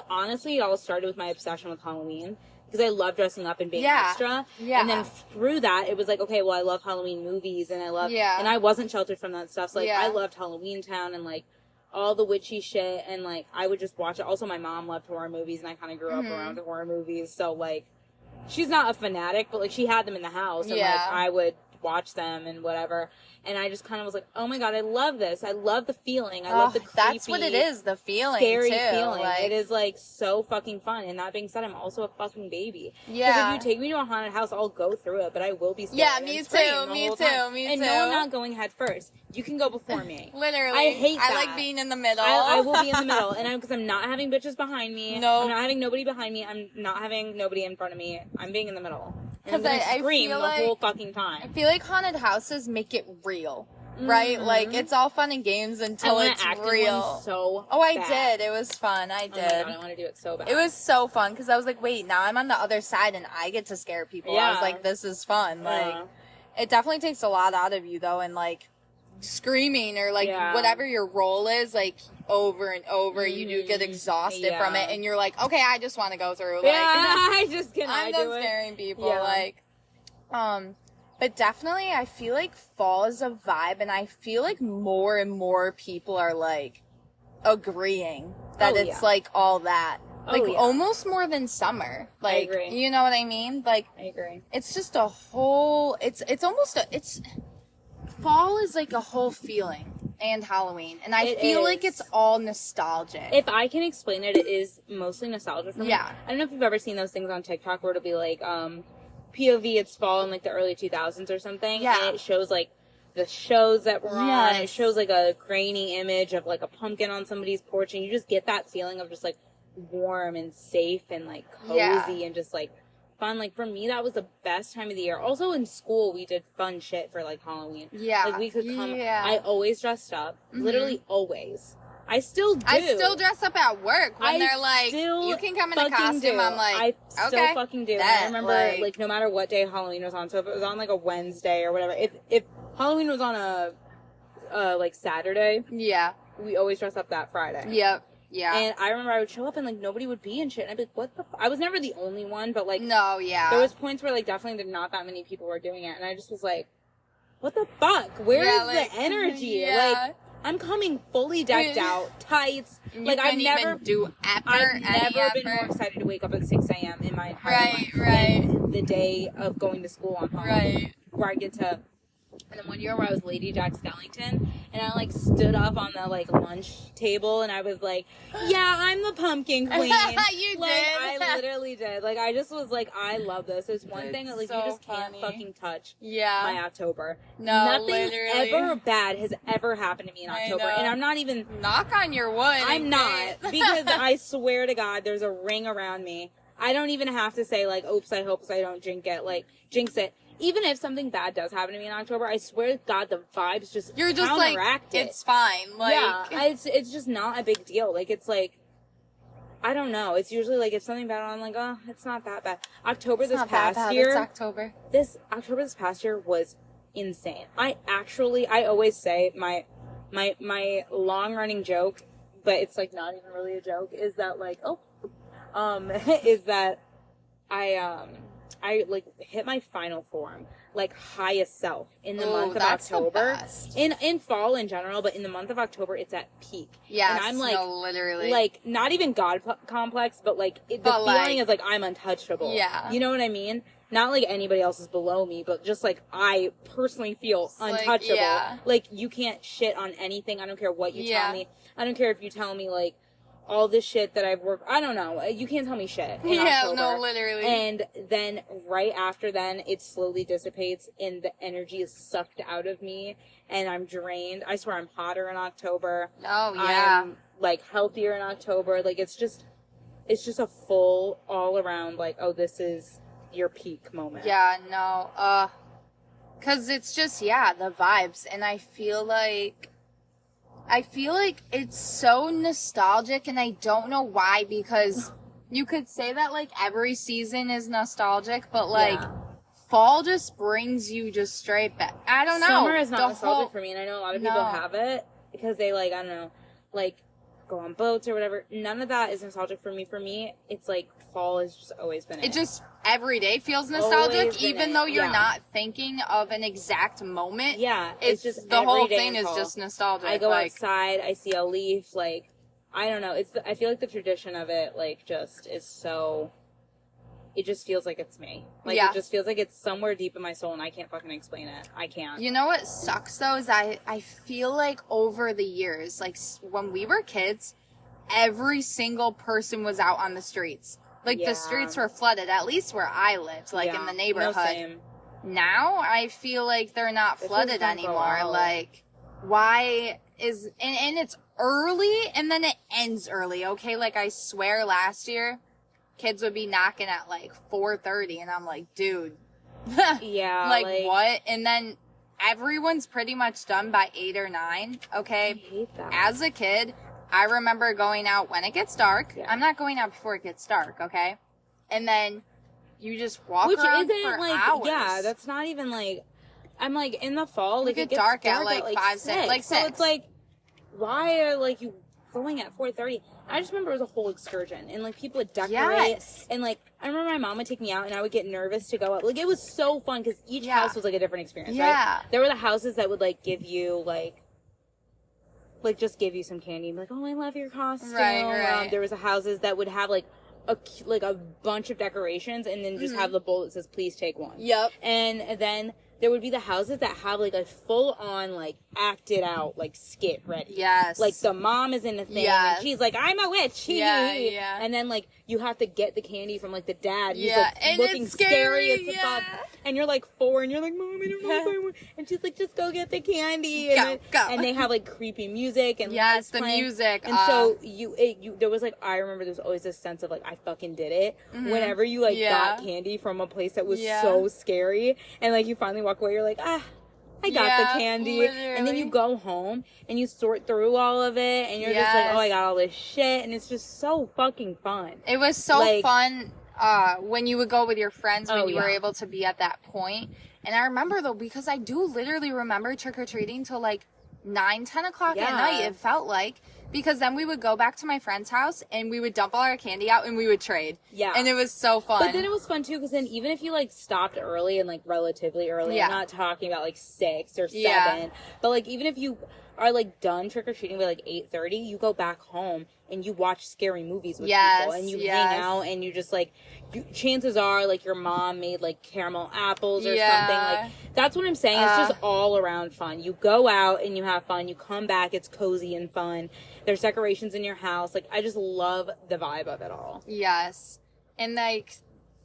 honestly it all started with my obsession with Halloween. Because I love dressing up and being extra. Yeah. And then through that, it was like, okay, well, I love Halloween movies and and I wasn't sheltered from that stuff. So like, I loved Halloween Town and like, all the witchy shit, and like I would just watch it. Also, my mom loved horror movies, and I kind of grew up around horror movies. So like, she's not a fanatic, but like she had them in the house, and like I would watch them and whatever. And I just kind of was like, oh my god, I love this. I love the feeling. I love the creepy, that's what it is, the feeling, scary too. feeling. Like, it is like so fucking fun. And that being said, I'm also a fucking baby. Yeah. Because if you take me to a haunted house, I'll go through it, but I will be scared. Yeah, me too. And no, I'm not going head first. You can go before me. Literally. I hate that. I like being in the middle. I will be in the middle, and because I'm not having bitches behind me. No. I'm not having nobody behind me. I'm not having nobody in front of me. I'm being in the middle. Because I scream the whole fucking time. I feel like haunted houses make it real. Right? Mm-hmm. Like, it's all fun and games until it's real. I did. It was fun. I did. Oh my god, I want to do it so bad. It was so fun, because I was like, wait, now I'm on the other side and I get to scare people. I was like, this is fun. Like, it definitely takes a lot out of you, though, and like, screaming or like whatever your role is, like over and over, you do get exhausted from it, and you're like, okay, I just want to go through. Like, I just cannot. I'm done scaring people. Like, but definitely, I feel like fall is a vibe, and I feel like more and more people are like agreeing that it's like all that. Like, yeah. almost more than summer. Like, agree. you know what I mean? Like, I agree. it's just a whole, it's almost fall is like a whole feeling, and Halloween. And I feel like it's all nostalgic. If I can explain it, it is mostly nostalgia for me. Yeah. I don't know if you've ever seen those things on TikTok where it'll be like, POV, it's fall in like the early 2000s or something. Yeah. And it shows like the shows that were on. It Yes. shows like a grainy image of like a pumpkin on somebody's porch. And you just get that feeling of just like warm and safe and like cozy Yeah. and just like fun. Like for me, that was the best time of the year. Also in school, we did fun shit for like Halloween. Yeah. Like we could come. Yeah. I always dressed up. Literally always. I still do. I still dress up at work when I they're like, still you can come in a fucking costume. do. I'm like, I still okay. fucking do. And That, I remember, like, no matter what day Halloween was on, so if it was on, like, a Wednesday or whatever, if Halloween was on like, Saturday, Yeah. we always dress up that Friday. Yep. Yeah. And I remember I would show up and, like, nobody would be and shit, and I'd be like, what the I was never the only one, but, like, no, yeah. there was points where, like, definitely not that many people were doing it, and I just was like, what the fuck? Where is like, the energy? Yeah. Like, I'm coming fully decked out, tights. You Like, I've couldn't never even do I've any never been more effort. excited to wake up at 6 a.m. in my entire Right, life right. than the day of going to school on Halloween. Right. Where I get to, and then one year where I was Lady Jack Skellington, and I, like, stood up on the, like, lunch table, and I was like, yeah, I'm the pumpkin queen. You like, did. I literally did. Like, I just was like, I love this. There's one thing that, like, so you just can't funny. fucking touch Yeah. my October. No, Nothing literally. ever bad has ever happened to me in I October. know. And I'm not even... Knock on your wood. I'm not, because I swear to God, there's a ring around me. I don't even have to say, like, oops, I hope I don't jinx it. Even if something bad does happen to me in October, I swear to God, the vibes just You're just like, counteract it. it's fine. Like, Yeah, it's just not a big deal. Like, it's like, I don't know. It's usually like, if something bad, I'm like, oh, it's not that bad. October it's this not that past bad. year, It's October. this past year was insane. I always say my long running joke, but it's like not even really a joke, is that like, is that I like hit my final form, like highest self in the month of that's October. The best. In fall in general, but in the month of October, it's at peak. Yes, and I'm like, no, literally. like not even God complex, but like the But, feeling like, is like I'm untouchable. Yeah. You know what I mean? Not like anybody else is below me, but just like I personally feel It's like, untouchable. yeah. Like you can't shit on anything. I don't care what you Yeah. tell me. I don't care if you tell me like all this shit that I've worked. I don't know. You can't tell me shit. In Yeah, October. no, literally. And then right after then, it slowly dissipates and the energy is sucked out of me and I'm drained. I swear I'm hotter in October. Oh, yeah. I'm like healthier in October. Like it's just a full all around like, oh, this is your peak moment. Yeah, no, 'cause it's just, yeah, the vibes, and I feel like it's so nostalgic, and I don't know why, because you could say that, like, every season is nostalgic, but, like, Yeah. fall just brings you just straight back. I don't know. Summer is not The nostalgic whole- for me, and I know a lot of people No. have it because they like, I don't know, like go on boats or whatever. None of that is nostalgic for me. For me, it's like fall has just always been It just every day feels nostalgic, Always been even it, though you're yeah. not thinking of an exact moment. Yeah, It's just the whole every day thing in is fall. just nostalgic. I go like, outside, I see a leaf, like I don't know. I feel like the tradition of it, like just is so. It just feels like it's me. Like Yeah. it just feels like it's somewhere deep in my soul, and I can't fucking explain it. I can't. You know what sucks though is I feel like over the years, like when we were kids, every single person was out on the streets. Like Yeah. the streets were flooded, at least where I lived, like Yeah. in the No, neighborhood. same. Now I feel like they're not This flooded has been for a anymore. while. Like why is and it's early and then it ends early, okay? Like I swear last year kids would be knocking at like 4:30 and I'm like, dude. Yeah, like what? And then everyone's pretty much done by 8 or 9, I okay? hate that. As a kid, I remember going out when it gets dark. Yeah. I'm not going out before it gets dark, okay? And then you just walk Which around isn't for like, hours. yeah, that's not even like, I'm like in the fall, like get it gets dark dark at, like, 5, 6, like So 6. it's like, why are like you going at 4:30? I just remember it was a whole excursion and like people would decorate Yes. and like I remember my mom would take me out and I would get nervous to go out. Like it was so fun because each Yeah. house was like a different experience. Yeah. Right? There were the houses that would like give you like like, just give you some candy and be like, oh, I love your costume. Right. There was houses that would have, like, a bunch of decorations and then just have the bowl that says, please take one. Yep. And then there would be the houses that have, like, a full-on, like, acted out, like, skit ready. Yes. Like, the mom is in the thing, Yes. and she's like, I'm a witch. Yeah. And then, like, you have to get the candy from, like, the dad. He's, Yeah. like, And looking it's scary, as fuck. And you're, like, 4, and you're like, Mom, I don't know if I want. And she's like, just go get the candy. Go. And they have, like, creepy music. And Yes, lights the playing. music. And so, there was, like, I remember there was always this sense of, like, I fucking did it. Whenever you, like, got candy from a place that was so scary. And, like, you finally walk away, you're like, I got the candy. Literally. And then you go home and you sort through all of it and you're just like, oh, I got all this shit. And it's just so fucking fun. It was so like, fun when you would go with your friends when you were yeah. able to be at that point. And I remember, though, because I do literally remember trick-or-treating till, like, 9, 10 o'clock at night, it felt like. Because then we would go back to my friend's house and we would dump all our candy out and we would trade. Yeah. And it was so fun. But then it was fun too, because then even if you like stopped early and like relatively early, I'm not talking about like 6 or 7, but like even if you are like done trick-or-treating by like 8:30, you go back home and you watch scary movies with people and you hang out and you just like, chances are like your mom made like caramel apples or something. Like that's what I'm saying. It's just all around fun. You go out and you have fun. You come back, it's cozy and fun. There's decorations in your house. Like I just love the vibe of it all. Yes. And like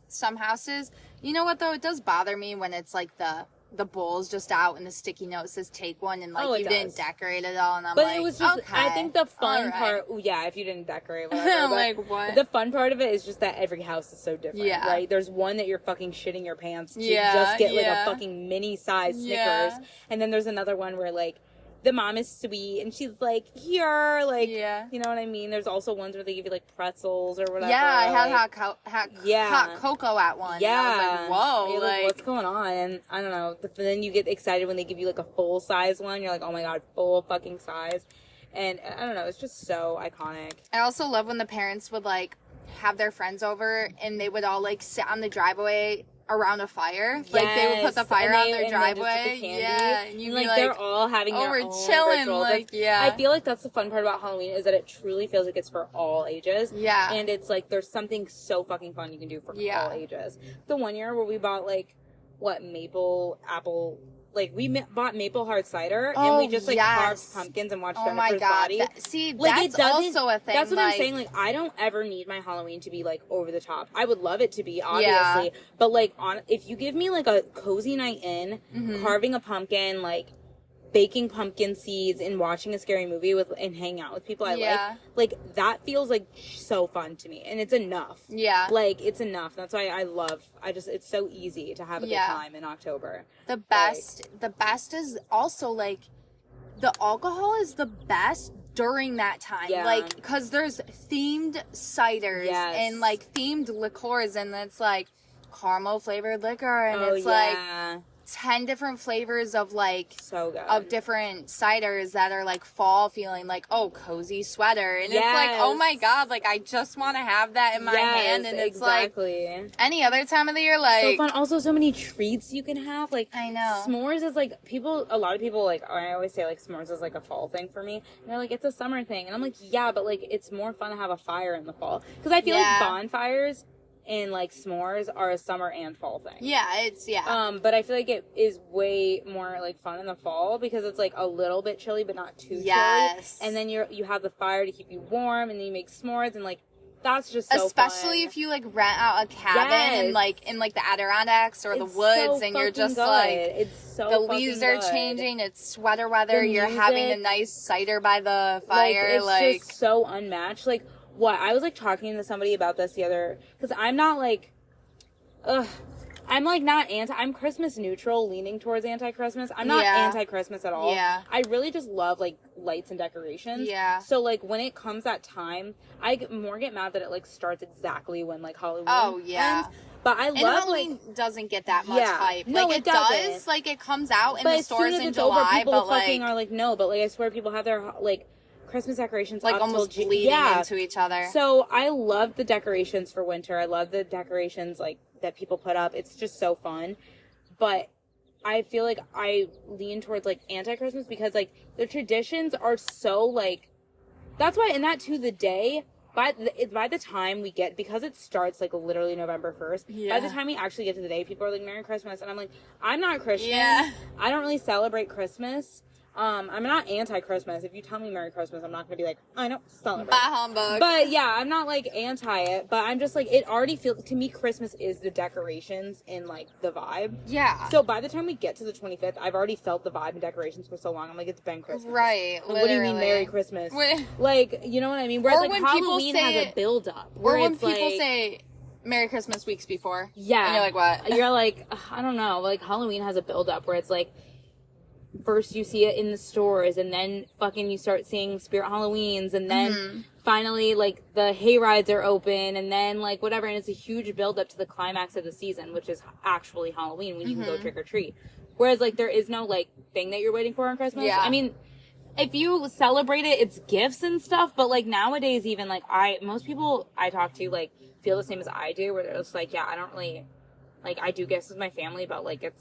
some houses, you know what though? It does bother me when it's like the bowl's just out and the sticky note says take one and like you didn't decorate it all and I'm like, it was just, okay, I think the fun part, if you didn't decorate, whatever. I'm like, what? The fun part of it is just that every house is so different, right? There's one that you're fucking shitting your pants to just get like a fucking mini size Snickers, and then there's another one where like the mom is sweet and she's like, here, like, you know what I mean? There's also ones where they give you like pretzels or whatever. Yeah, I had like, hot cocoa at one. Yeah. I was like, whoa. Like, what's going on? And I don't know. Then you get excited when they give you like a full size one. You're like, oh my God, full fucking size. And I don't know. It's just so iconic. I also love when the parents would like have their friends over and they would all like sit on the driveway around a fire. Like they would put the fire on their driveway. And you'd be like, they're all having their we're own chilling. rituals. Like, I feel like that's the fun part about Halloween is that it truly feels like it's for all ages. Yeah. And it's like there's something so fucking fun you can do for all ages. The one year where we bought like maple apple. Like, we bought maple hard cider, and we just, like, carved pumpkins and watched Jennifer's body. Like, that's also a thing. That's what I'm saying. Like, I don't ever need my Halloween to be, like, over the top. I would love it to be, obviously. But, like, if you give me, like, a cozy night in, carving a pumpkin, like, baking pumpkin seeds and watching a scary movie and hanging out with people I like that feels like so fun to me, and it's enough. Like it's enough. That's why it's so easy to have a good time in October. The best is also like the alcohol is the best during that time, like because there's themed ciders and like themed liqueurs, and it's like caramel flavored liquor, and it's like 10 different flavors of like so good of different ciders that are like fall feeling, like cozy sweater, and it's like, oh my God, like I just want to have that in my hand, and it's like any other time of the year, like so fun. Also so many treats you can have, like I know s'mores is like a lot of people like, I always say like s'mores is like a fall thing for me, and they're like it's a summer thing, and I'm like yeah, but like it's more fun to have a fire in the fall, because I feel like bonfires and like s'mores are a summer and fall thing. But I feel like it is way more like fun in the fall because it's like a little bit chilly but not too chilly. And then you have the fire to keep you warm, and then you make s'mores, and like that's just so especially fun. if you like rent out a cabin and like in like the Adirondacks or the woods, and you're just like it's so the leaves are changing, it's sweater weather, you're having a nice cider by the fire, like it's just so unmatched. Like what I was like talking to somebody about this the other, because I'm not like I'm like not I'm Christmas neutral, leaning towards anti-Christmas. I'm not anti-Christmas at all. I really just love like lights and decorations. So like when it comes that time, I get mad that it like starts exactly when like Halloween ends. But I love, and Halloween doesn't get that much hype. No, like, it doesn't. does. Like, it comes out in the as stores soon as in it's July, over, people but fucking like... are like, no, but like, I swear people have their, like, Christmas decorations like up almost till bleeding into each other. So I love the decorations for winter. I love the decorations, like, that people put up. It's just so fun. But I feel like I lean towards, like, anti-Christmas because, like, the traditions are so, like, that's why, and that to the day, by the time we get, because it starts, like, literally November 1st, by the time we actually get to the day, people are like, Merry Christmas, and I'm like, I'm not Christian. Yeah. I don't really celebrate Christmas. I'm not anti-Christmas. If you tell me Merry Christmas, I'm not going to be like, I don't celebrate. Bah humbug. But yeah, I'm not like anti it, but I'm just like, it already feels, to me, Christmas is the decorations and like the vibe. Yeah. So by the time we get to the 25th, I've already felt the vibe and decorations for so long. I'm like, it's been Christmas. Right. Like, what do you mean Merry Christmas? Like, you know what I mean? Whereas like Halloween has a build up. Or when people say Merry Christmas weeks before. Yeah. And you're like, what? You're like, I don't know. Like Halloween has a build up where it's like, first you see it in the stores, and then fucking you start seeing Spirit Halloweens, and then finally, like, the hay rides are open, and then, like, whatever, and it's a huge build-up to the climax of the season, which is actually Halloween, when you can go trick-or-treat. Whereas, like, there is no, like, thing that you're waiting for on Christmas. Yeah. I mean, if you celebrate it, it's gifts and stuff, but, like, nowadays, even, like, most people I talk to, like, feel the same as I do, where they're just like, yeah, I don't really, like, I do gifts with my family, but, like,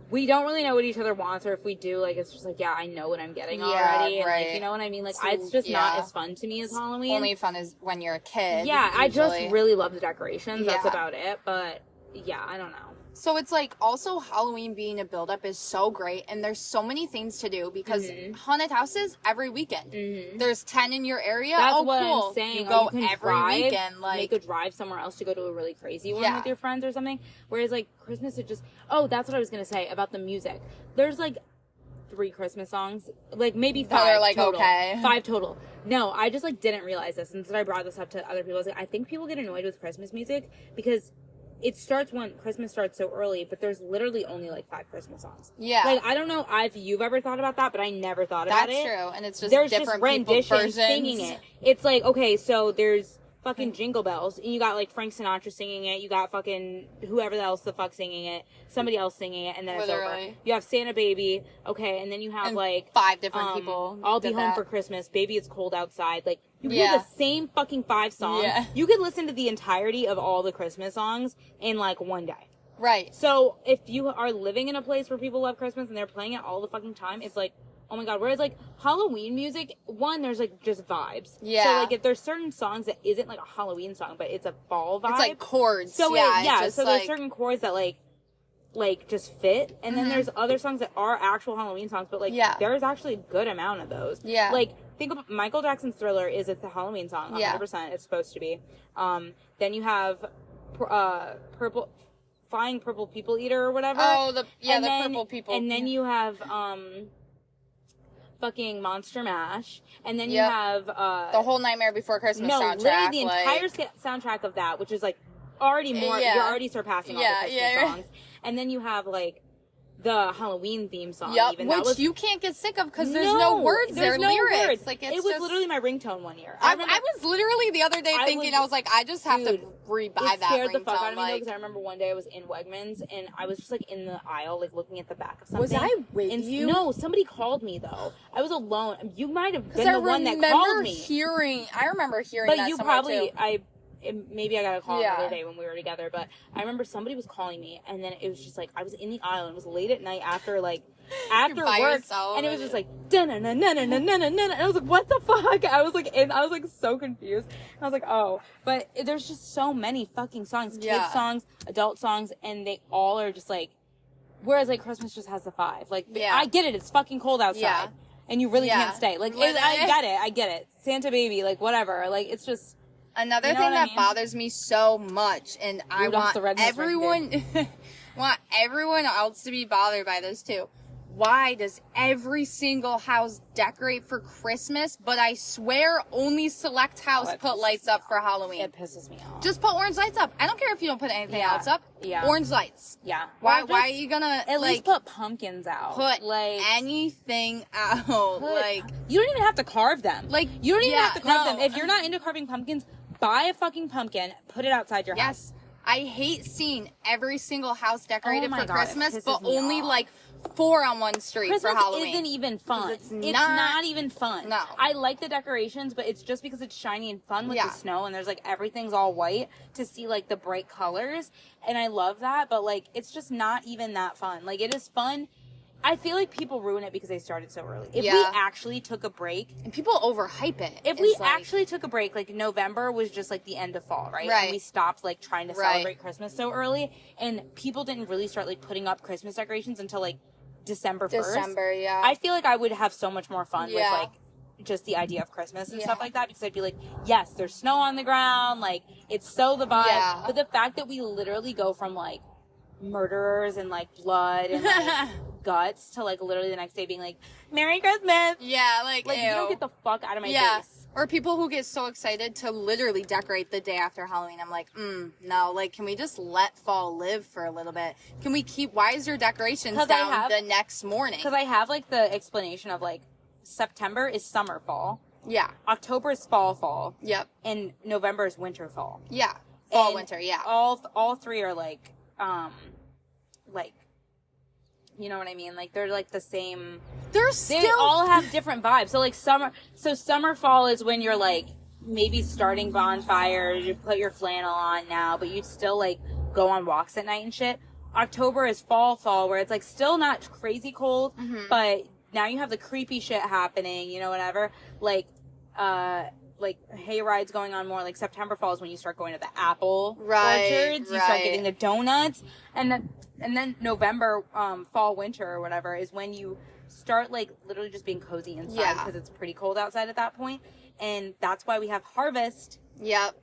we don't really know what each other wants, or if we do, like, it's just like, yeah, I know what I'm getting already. And, like, you know what I mean? Like, it's just not as fun to me as Halloween. Only fun is when you're a kid. Yeah, usually. I just really love the decorations. That's about it. But, yeah, I don't know. So it's like, also Halloween being a build-up is so great, and there's so many things to do, because haunted houses every weekend. There's 10 in your area. That's what I'm saying. You go you every weekend. Like, make a drive somewhere else to go to a really crazy one with your friends or something. Whereas, like, Christmas, it just... Oh, that's what I was going to say about the music. There's, like, 3 Christmas songs. Like, maybe 5 that are, like, total. okay. 5 total. No, I just, like, didn't realize this. And so I brought this up to other people. I was like, I think people get annoyed with Christmas music because... It starts when Christmas starts so early, but there's literally only like 5 Christmas songs. Yeah. Like, I don't know if you've ever thought about that, but I never thought about it. That's true. And it's just there's different just renditions singing it. It's like, okay, so there's fucking Jingle Bells, and you got like Frank Sinatra singing it, you got fucking whoever else the fuck singing it, somebody else singing it, and then it's over. You have Santa Baby, okay, and then you have like 5 different people. I'll Be Home for Christmas, Baby It's Cold Outside, like you hear the same fucking 5 songs. Yeah. You could listen to the entirety of all the Christmas songs in like one day. Right. So if you are living in a place where people love Christmas and they're playing it all the fucking time, it's like, oh my god. Whereas like Halloween music, one, there's like just vibes. Yeah. So like if there's certain songs that isn't like a Halloween song, but it's a fall vibe. It's like chords. So so like... there's certain chords that like just fit, and then there's other songs that are actual Halloween songs, but like there's actually a good amount of those. Yeah. Like think of Michael Jackson's Thriller is a Halloween song, 100%. It's supposed to be. Then you have Flying Purple People Eater or whatever. Oh, the Purple People. And then you have fucking Monster Mash, and then you have the whole Nightmare Before Christmas soundtrack. Literally the entire soundtrack of that, which is like already more. You're already surpassing all the Christmas songs. And then you have like the Halloween theme song, even which you can't get sick of because there's no words. There's no lyrics. Words. Like it was just... literally my ringtone one year. I was literally the other day thinking, I was like, I just have to rebuy that ringtone. It scared the fuck out of me because I remember one day I was in Wegmans and I was just like in the aisle, like looking at the back of something. Was I with you? No, somebody called me though. I was alone. You might have been the one that called me. I remember hearing but that you probably, too. Maybe I got a call the other day when we were together, but I remember somebody was calling me, and then it was just like I was in the aisle, and it was late at night after work, and it was just like and I was like, what the fuck? I was like so confused. And I was like, oh, but there's just so many fucking songs, kids songs, adult songs, and they all are just like, whereas like Christmas just has the 5. Like I get it, it's fucking cold outside, and you really can't stay. Like I get it, Santa Baby, like whatever, like it's just. Another thing that bothers me so much, and I want everyone else to be bothered by this too. Why does every single house decorate for Christmas, but I swear only select house put lights up for Halloween? It pisses me off. Just put orange lights up. I don't care if you don't put anything else up. Yeah. Orange lights. Yeah. Why are you gonna at least put pumpkins out? Put like anything out. Like you don't even have to carve them. Like you don't even have to carve them. If you're not into carving pumpkins, buy a fucking pumpkin, put it outside your house. I hate seeing every single house decorated for Christmas, but only like 4 on one street Christmas for Halloween. isn't even fun. It's not even fun. No. I like the decorations, but it's just because it's shiny and fun with the snow and there's like everything's all white to see like the bright colors. And I love that, but like it's just not even that fun. Like it is fun. I feel like people ruin it because they started so early. If we actually took a break. And people overhype it. If we actually took a break, like November was just like the end of fall, right? And we stopped like trying to celebrate Christmas so early. And people didn't really start like putting up Christmas decorations until like December 1st. I feel like I would have so much more fun with like just the idea of Christmas and stuff like that, because I'd be like, yes, there's snow on the ground, like it's so the vibe. But the fact that we literally go from like murderers and like blood and like guts to like literally the next day being like Merry Christmas, like ew. You don't get the fuck out of my face. Or people who get so excited to literally decorate the day after Halloween. I'm like, no, like, can we just let fall live for a little bit? Can we why is your decorations down the next morning? Because I have like the explanation of like September is summer fall, October is fall, and November is winter fall, fall, winter, all three are like you know what I mean? Like they're like the same. They all have different vibes. So like summer fall is when you're like maybe starting bonfires, you put your flannel on now, but you still like go on walks at night and shit. October is fall where it's like still not crazy cold, but now you have the creepy shit happening, you know, whatever. Like hay rides going on more. Like September fall is when you start going to the apple orchards. You start getting the donuts, and then November, fall, winter, or whatever is when you start like literally just being cozy inside because it's pretty cold outside at that point, and that's why we have harvest.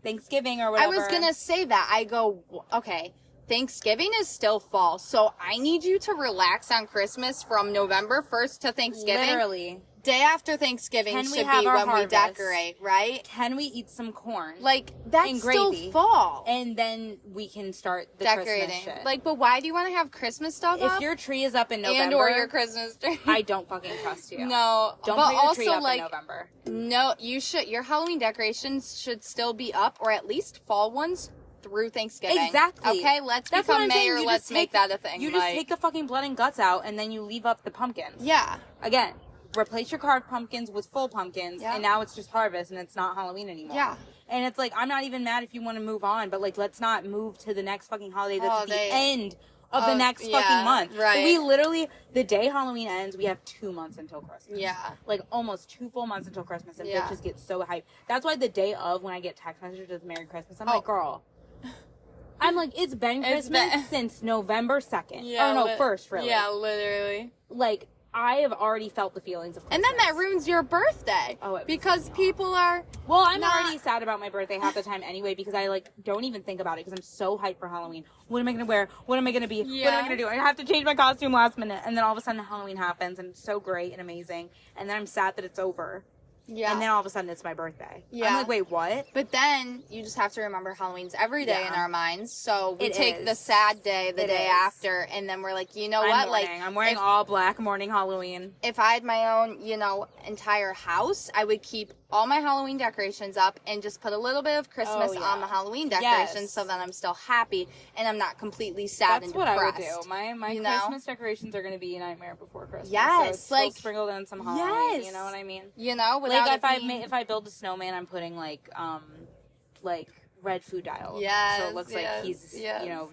Thanksgiving or whatever. I was gonna say that. I go, okay, Thanksgiving is still fall, so I need you to relax on Christmas from November 1st to Thanksgiving. Literally. Day after Thanksgiving should be when we decorate, right? Can we eat some corn? Like, that's still fall. And then we can start the decorating. Christmas shit. Like, but why do you want to have Christmas stuff up? If your tree is up in November. And or your Christmas tree. I don't fucking trust you. No. Don't but put your also, tree up like, in November. No, you should. Your Halloween decorations should still be up, or at least fall ones, through Thanksgiving. Exactly. Okay, let's become mayor. Let's make that a thing. You just take the fucking blood and guts out, and then you leave up the pumpkins. Yeah. Again, replace your carved pumpkins with full pumpkins, and now it's just harvest, and it's not Halloween anymore. Yeah. And it's like, I'm not even mad if you want to move on, but like, let's not move to the next fucking holiday that's the end of the next fucking month. Right. We literally, the day Halloween ends, we have 2 months until Christmas. Yeah. Like almost 2 full months until Christmas, and bitches get so hyped. That's why the day of, when I get text messages of Merry Christmas, I'm like, girl. I'm like, it's been Christmas since November 2nd. Yeah, or no, 1st, really. Yeah, literally. Like, I have already felt the feelings of Christmas. And then that ruins your birthday. Because people are... Well, I'm already sad about my birthday half the time anyway, because I, like, don't even think about it, because I'm so hyped for Halloween. What am I going to wear? What am I going to be? Yeah. What am I going to do? I have to change my costume last minute. And then all of a sudden Halloween happens, and it's so great and amazing. And then I'm sad that it's over. Yeah. And then all of a sudden it's my birthday. Yeah. I'm like, wait, what? But then you just have to remember Halloween's every day in our minds. So we take the sad day the day after, and then we're like, you know what? Like, I'm wearing all black morning Halloween. If I had my own, entire house, I would keep all my Halloween decorations up and just put a little bit of Christmas on the Halloween decorations, so that I'm still happy and I'm not completely sad and depressed. That's what I would do. My Christmas decorations are going to be Nightmare Before Christmas. Yes, so it's like sprinkled in some Halloween. You know what I mean? Like if I build a snowman, I'm putting like red food dye. Yes, so it looks like he's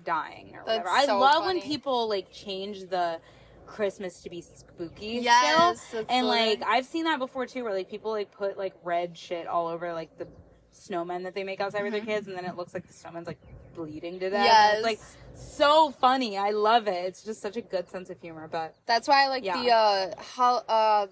dying or That's whatever. I so love funny. when people like change the Christmas to be spooky Yes, still. And like I've seen that before too, where like people like put like red shit all over like the snowmen that they make outside with their kids, and then it looks like the snowman's like bleeding to death. Yes. It's like so funny. I love it. It's just such a good sense of humor. But that's why I like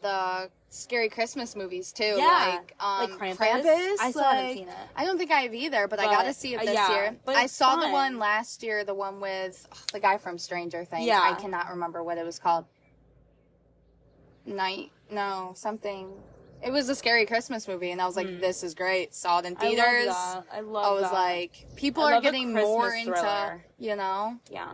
the scary Christmas movies too. Yeah. Like Krampus. I still haven't seen it. I don't think I have either, but I gotta see it this year. But I saw fun. the one last year, the one with the guy from Stranger Things. Yeah. I cannot remember what it was called. Something. It was a scary Christmas movie, and I was like, "This is great." Saw it in theaters. I love that. I was like, people are getting more into, Yeah.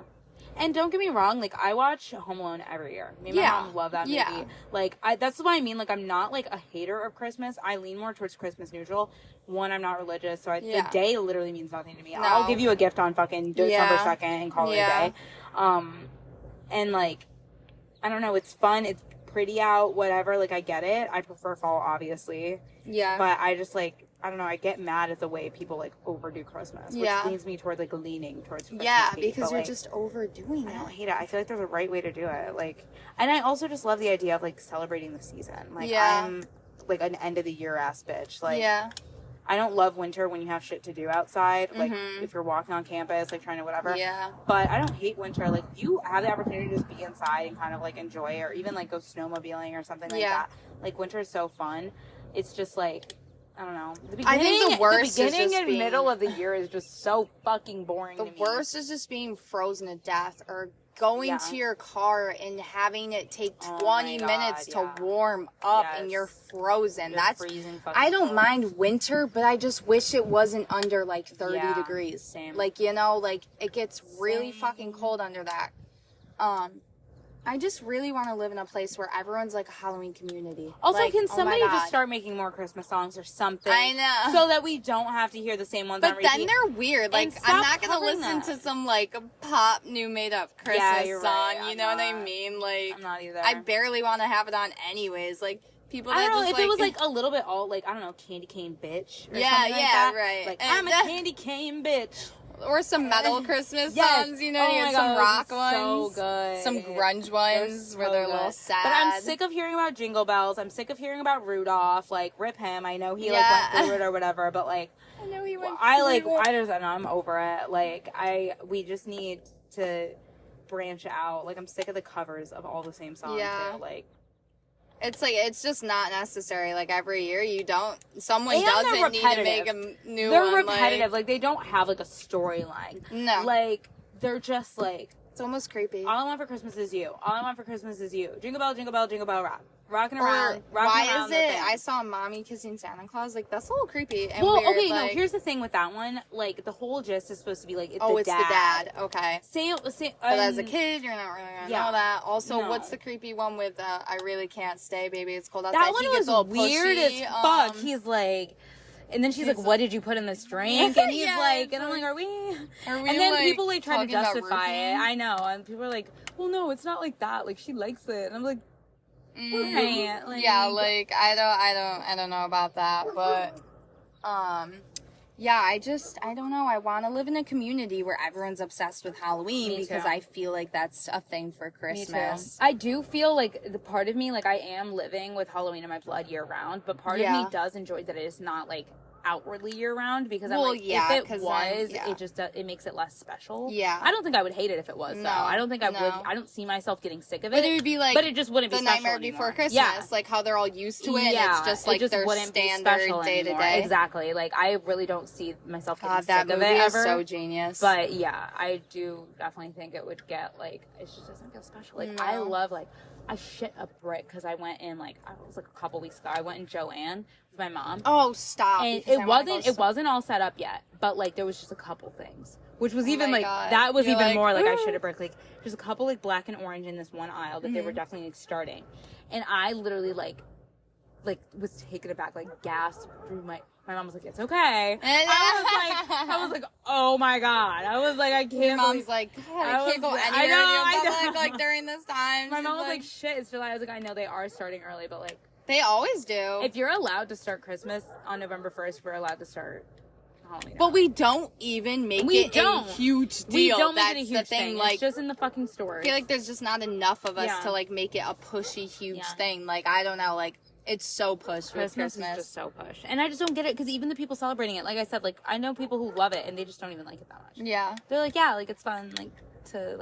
And don't get me wrong, like, I watch Home Alone every year. Me and my mom love that movie. Yeah. Like, that's what I mean. Like, I'm not, like, a hater of Christmas. I lean more towards Christmas neutral. One, I'm not religious, so the day literally means nothing to me. No. I'll give you a gift on fucking December 2nd and call it a day. And, like, I don't know, it's fun, it's pretty out, whatever, like, I get it. I prefer fall, obviously. Yeah. But I just, like, I don't know, I get mad at the way people, like, overdo Christmas, which leads me towards, like, leaning towards Christmas hate, because you're like, just overdoing I don't it. hate it. I feel like there's a right way to do it. Like, and I also just love the idea of, like, celebrating the season. Like, I'm, like, an end-of-the-year ass bitch. Like, I don't love winter when you have shit to do outside. Like, if you're walking on campus, like, trying to whatever. Yeah. But I don't hate winter. Like, if you have the opportunity to just be inside and kind of, like, enjoy it, or even, like, go snowmobiling or something like that. Like, winter is so fun. It's just, like, I don't know. I think the worst the beginning is just and middle of the year is just so fucking boring to me. The worst is just being frozen to death or going to your car and having it take 20 minutes to warm up and you're frozen. That's freezing. I don't mind winter, but I just wish it wasn't under like 30 degrees. Same. Like, you know, like it gets really fucking cold under that. I just really want to live in a place where everyone's like a Halloween community. Also, like, can somebody just start making more Christmas songs or something? I know. So that we don't have to hear the same ones on But repeat. then they're weird. Like, I'm not going to listen to some, like, pop, new made-up Christmas song. Right. You know what I mean? Like, I'm not either. I barely want to have it on anyways. Like, people that I don't know, just, if it was, like, a little bit all, like, I don't know, candy cane bitch or something like that. Right. Like, And I'm a candy cane bitch. Or some metal Christmas songs, you know, you get some rock ones, so good. some grunge ones where they're a little sad. But I'm sick of hearing about Jingle Bells. I'm sick of hearing about Rudolph. Like, rip him. I know he like went through it or whatever, but like, I know he went. I just don't know. I'm over it. Like, we just need to branch out. Like, I'm sick of the covers of all the same songs. Yeah. Like, it's like, it's just not necessary. Like, every year someone doesn't need to make a new one. They're repetitive. Like, they don't have, like, a storyline. No. Like, they're just, like... It's almost creepy. All I want for Christmas is you. All I want for Christmas is you. Jingle bell, jingle bell, jingle bell rock. Rocking around. Why is it I saw Mommy kissing Santa Claus? Like, that's a little creepy and well, weird. Okay, like, no, here's the thing with that one. Like, the whole gist is supposed to be, like, it's the the dad. Okay. But But as a kid, you're not really going to know that. Also, what's the creepy one with, I really can't stay, baby, it's cold outside? That one was weird as fuck. He's like... And then she's like, what did you put in this drink? And he's like, and I'm like, are we? And then like, people like try to justify it. I know. And people are like, well, no, it's not like that. Like, she likes it. And I'm like, right. Like, yeah, like, I don't know about that. But, yeah, I don't know. I want to live in a community where everyone's obsessed with Halloween because I feel like that's a thing for Christmas. I do feel like the part of me, like, I am living with Halloween in my blood year round, but part of me does enjoy that it is not like outwardly year round because I'm like, if it was, it just it makes it less special. Yeah. I don't think I would hate it if it was though. I don't think I would. I don't see myself getting sick of it. But it would be like, but it just wouldn't be the special Nightmare anymore. Before Christmas. Yeah. Like how they're all used to it. And it's just like their standard day to day. Exactly. Like I really don't see myself getting sick that of movie it is ever. so genius. But yeah, I do definitely think it would get like it just doesn't feel special. Like I love like. I shit a brick because I went in like it was like a couple weeks ago. I went in Joanne with my mom. Oh, stop! And it wasn't all set up yet, but like there was just a couple things, which was even like God. that was You're even like, more like I shit a brick. Like there's a couple like black and orange in this one aisle that they were definitely like starting, and I literally like was taken aback, like gasped through my. My mom was like, "It's okay." I was like, "Oh my god!" I was like, "I can't." Your mom's like, God, I can't go anywhere in public like during this time. My mom was like, "Shit, it's July." I was like, "I know they are starting early, but like they always do." If you're allowed to start Christmas on November 1st, we're allowed to start Halloween. But we don't even make it a huge deal. We don't That's make it a huge thing. Like, it's just in the fucking story. I feel like there's just not enough of us to like make it a pushy, huge thing. Like I don't know, like. It's so pushed with Christmas. Is just so pushed. And I just don't get it because even the people celebrating it, like I said, like I know people who love it and they just don't even like it that much. Yeah. They're like, yeah, like it's fun, like to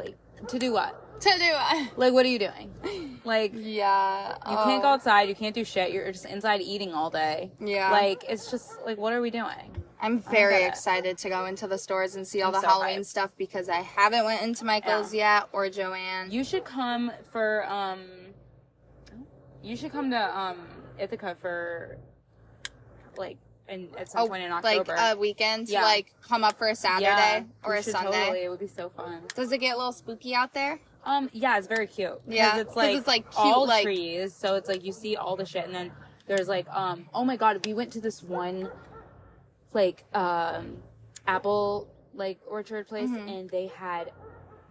do what? To do what? Like what are you doing? Like yeah. You can't go outside, you can't do shit, you're just inside eating all day. Yeah. Like it's just like what are we doing? I'm very excited to go into the stores and see all the Halloween stuff because I haven't went into Michael's yet or Joanne. You should come for you should come to Ithaca for like at some point in October. Like a weekend to like come up for a Saturday or a Sunday. Totally. It would be so fun. Does it get a little spooky out there? Yeah, it's very cute. Yeah, it's like cute, all like, trees, so it's like you see all the shit, and then there's like oh my god, we went to this one like apple like orchard place, and they had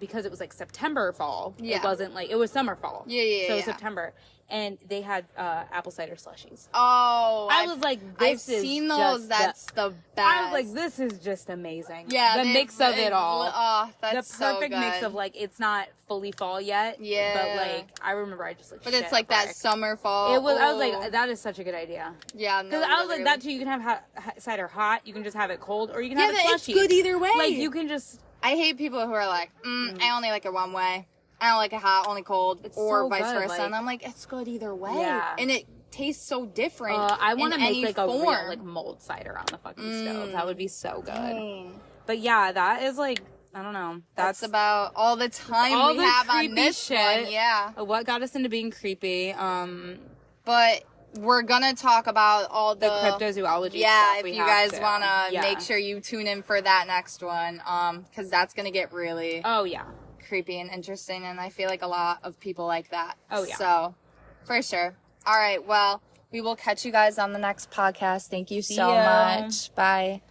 because it was like September fall. Yeah. It wasn't like, it was summer fall. Yeah, So it was September. And they had apple cider slushies. Oh, I was like, this I've is seen those. just That's the best. I was like, this is just amazing. Yeah, the mix of it all. Oh, that's the so perfect good. mix of like, it's not fully fall yet. Yeah. But like, I remember I just like. But it's like that summer fall. It was. I was Ooh. like, that is such a good idea. Yeah, Because I was like, that too. You can have cider hot. You can just have it cold, or you can have it slushy. It's good either way. Like you can just. I hate people who are like, I only like it one way. I don't like it hot, only cold, It's or so vice good, versa. like- And I'm like, it's good either way. Yeah. And it tastes so different. I want to in make any like a form. real like mulled cider on the fucking stove. That would be so good. Mm. But yeah, that is like, I don't know. That's about all the time all we the have on creepy this shit. one. Yeah. What got us into being creepy. But we're gonna talk about all The cryptozoology Yeah, stuff if we you have guys to. wanna Yeah. make sure you tune in for that next one. Because that's gonna get really Oh yeah. creepy and interesting, and I feel like a lot of people like that. Oh, yeah. So, for sure. All right, well, we will catch you guys on the next podcast. Thank you so ya. much. Bye.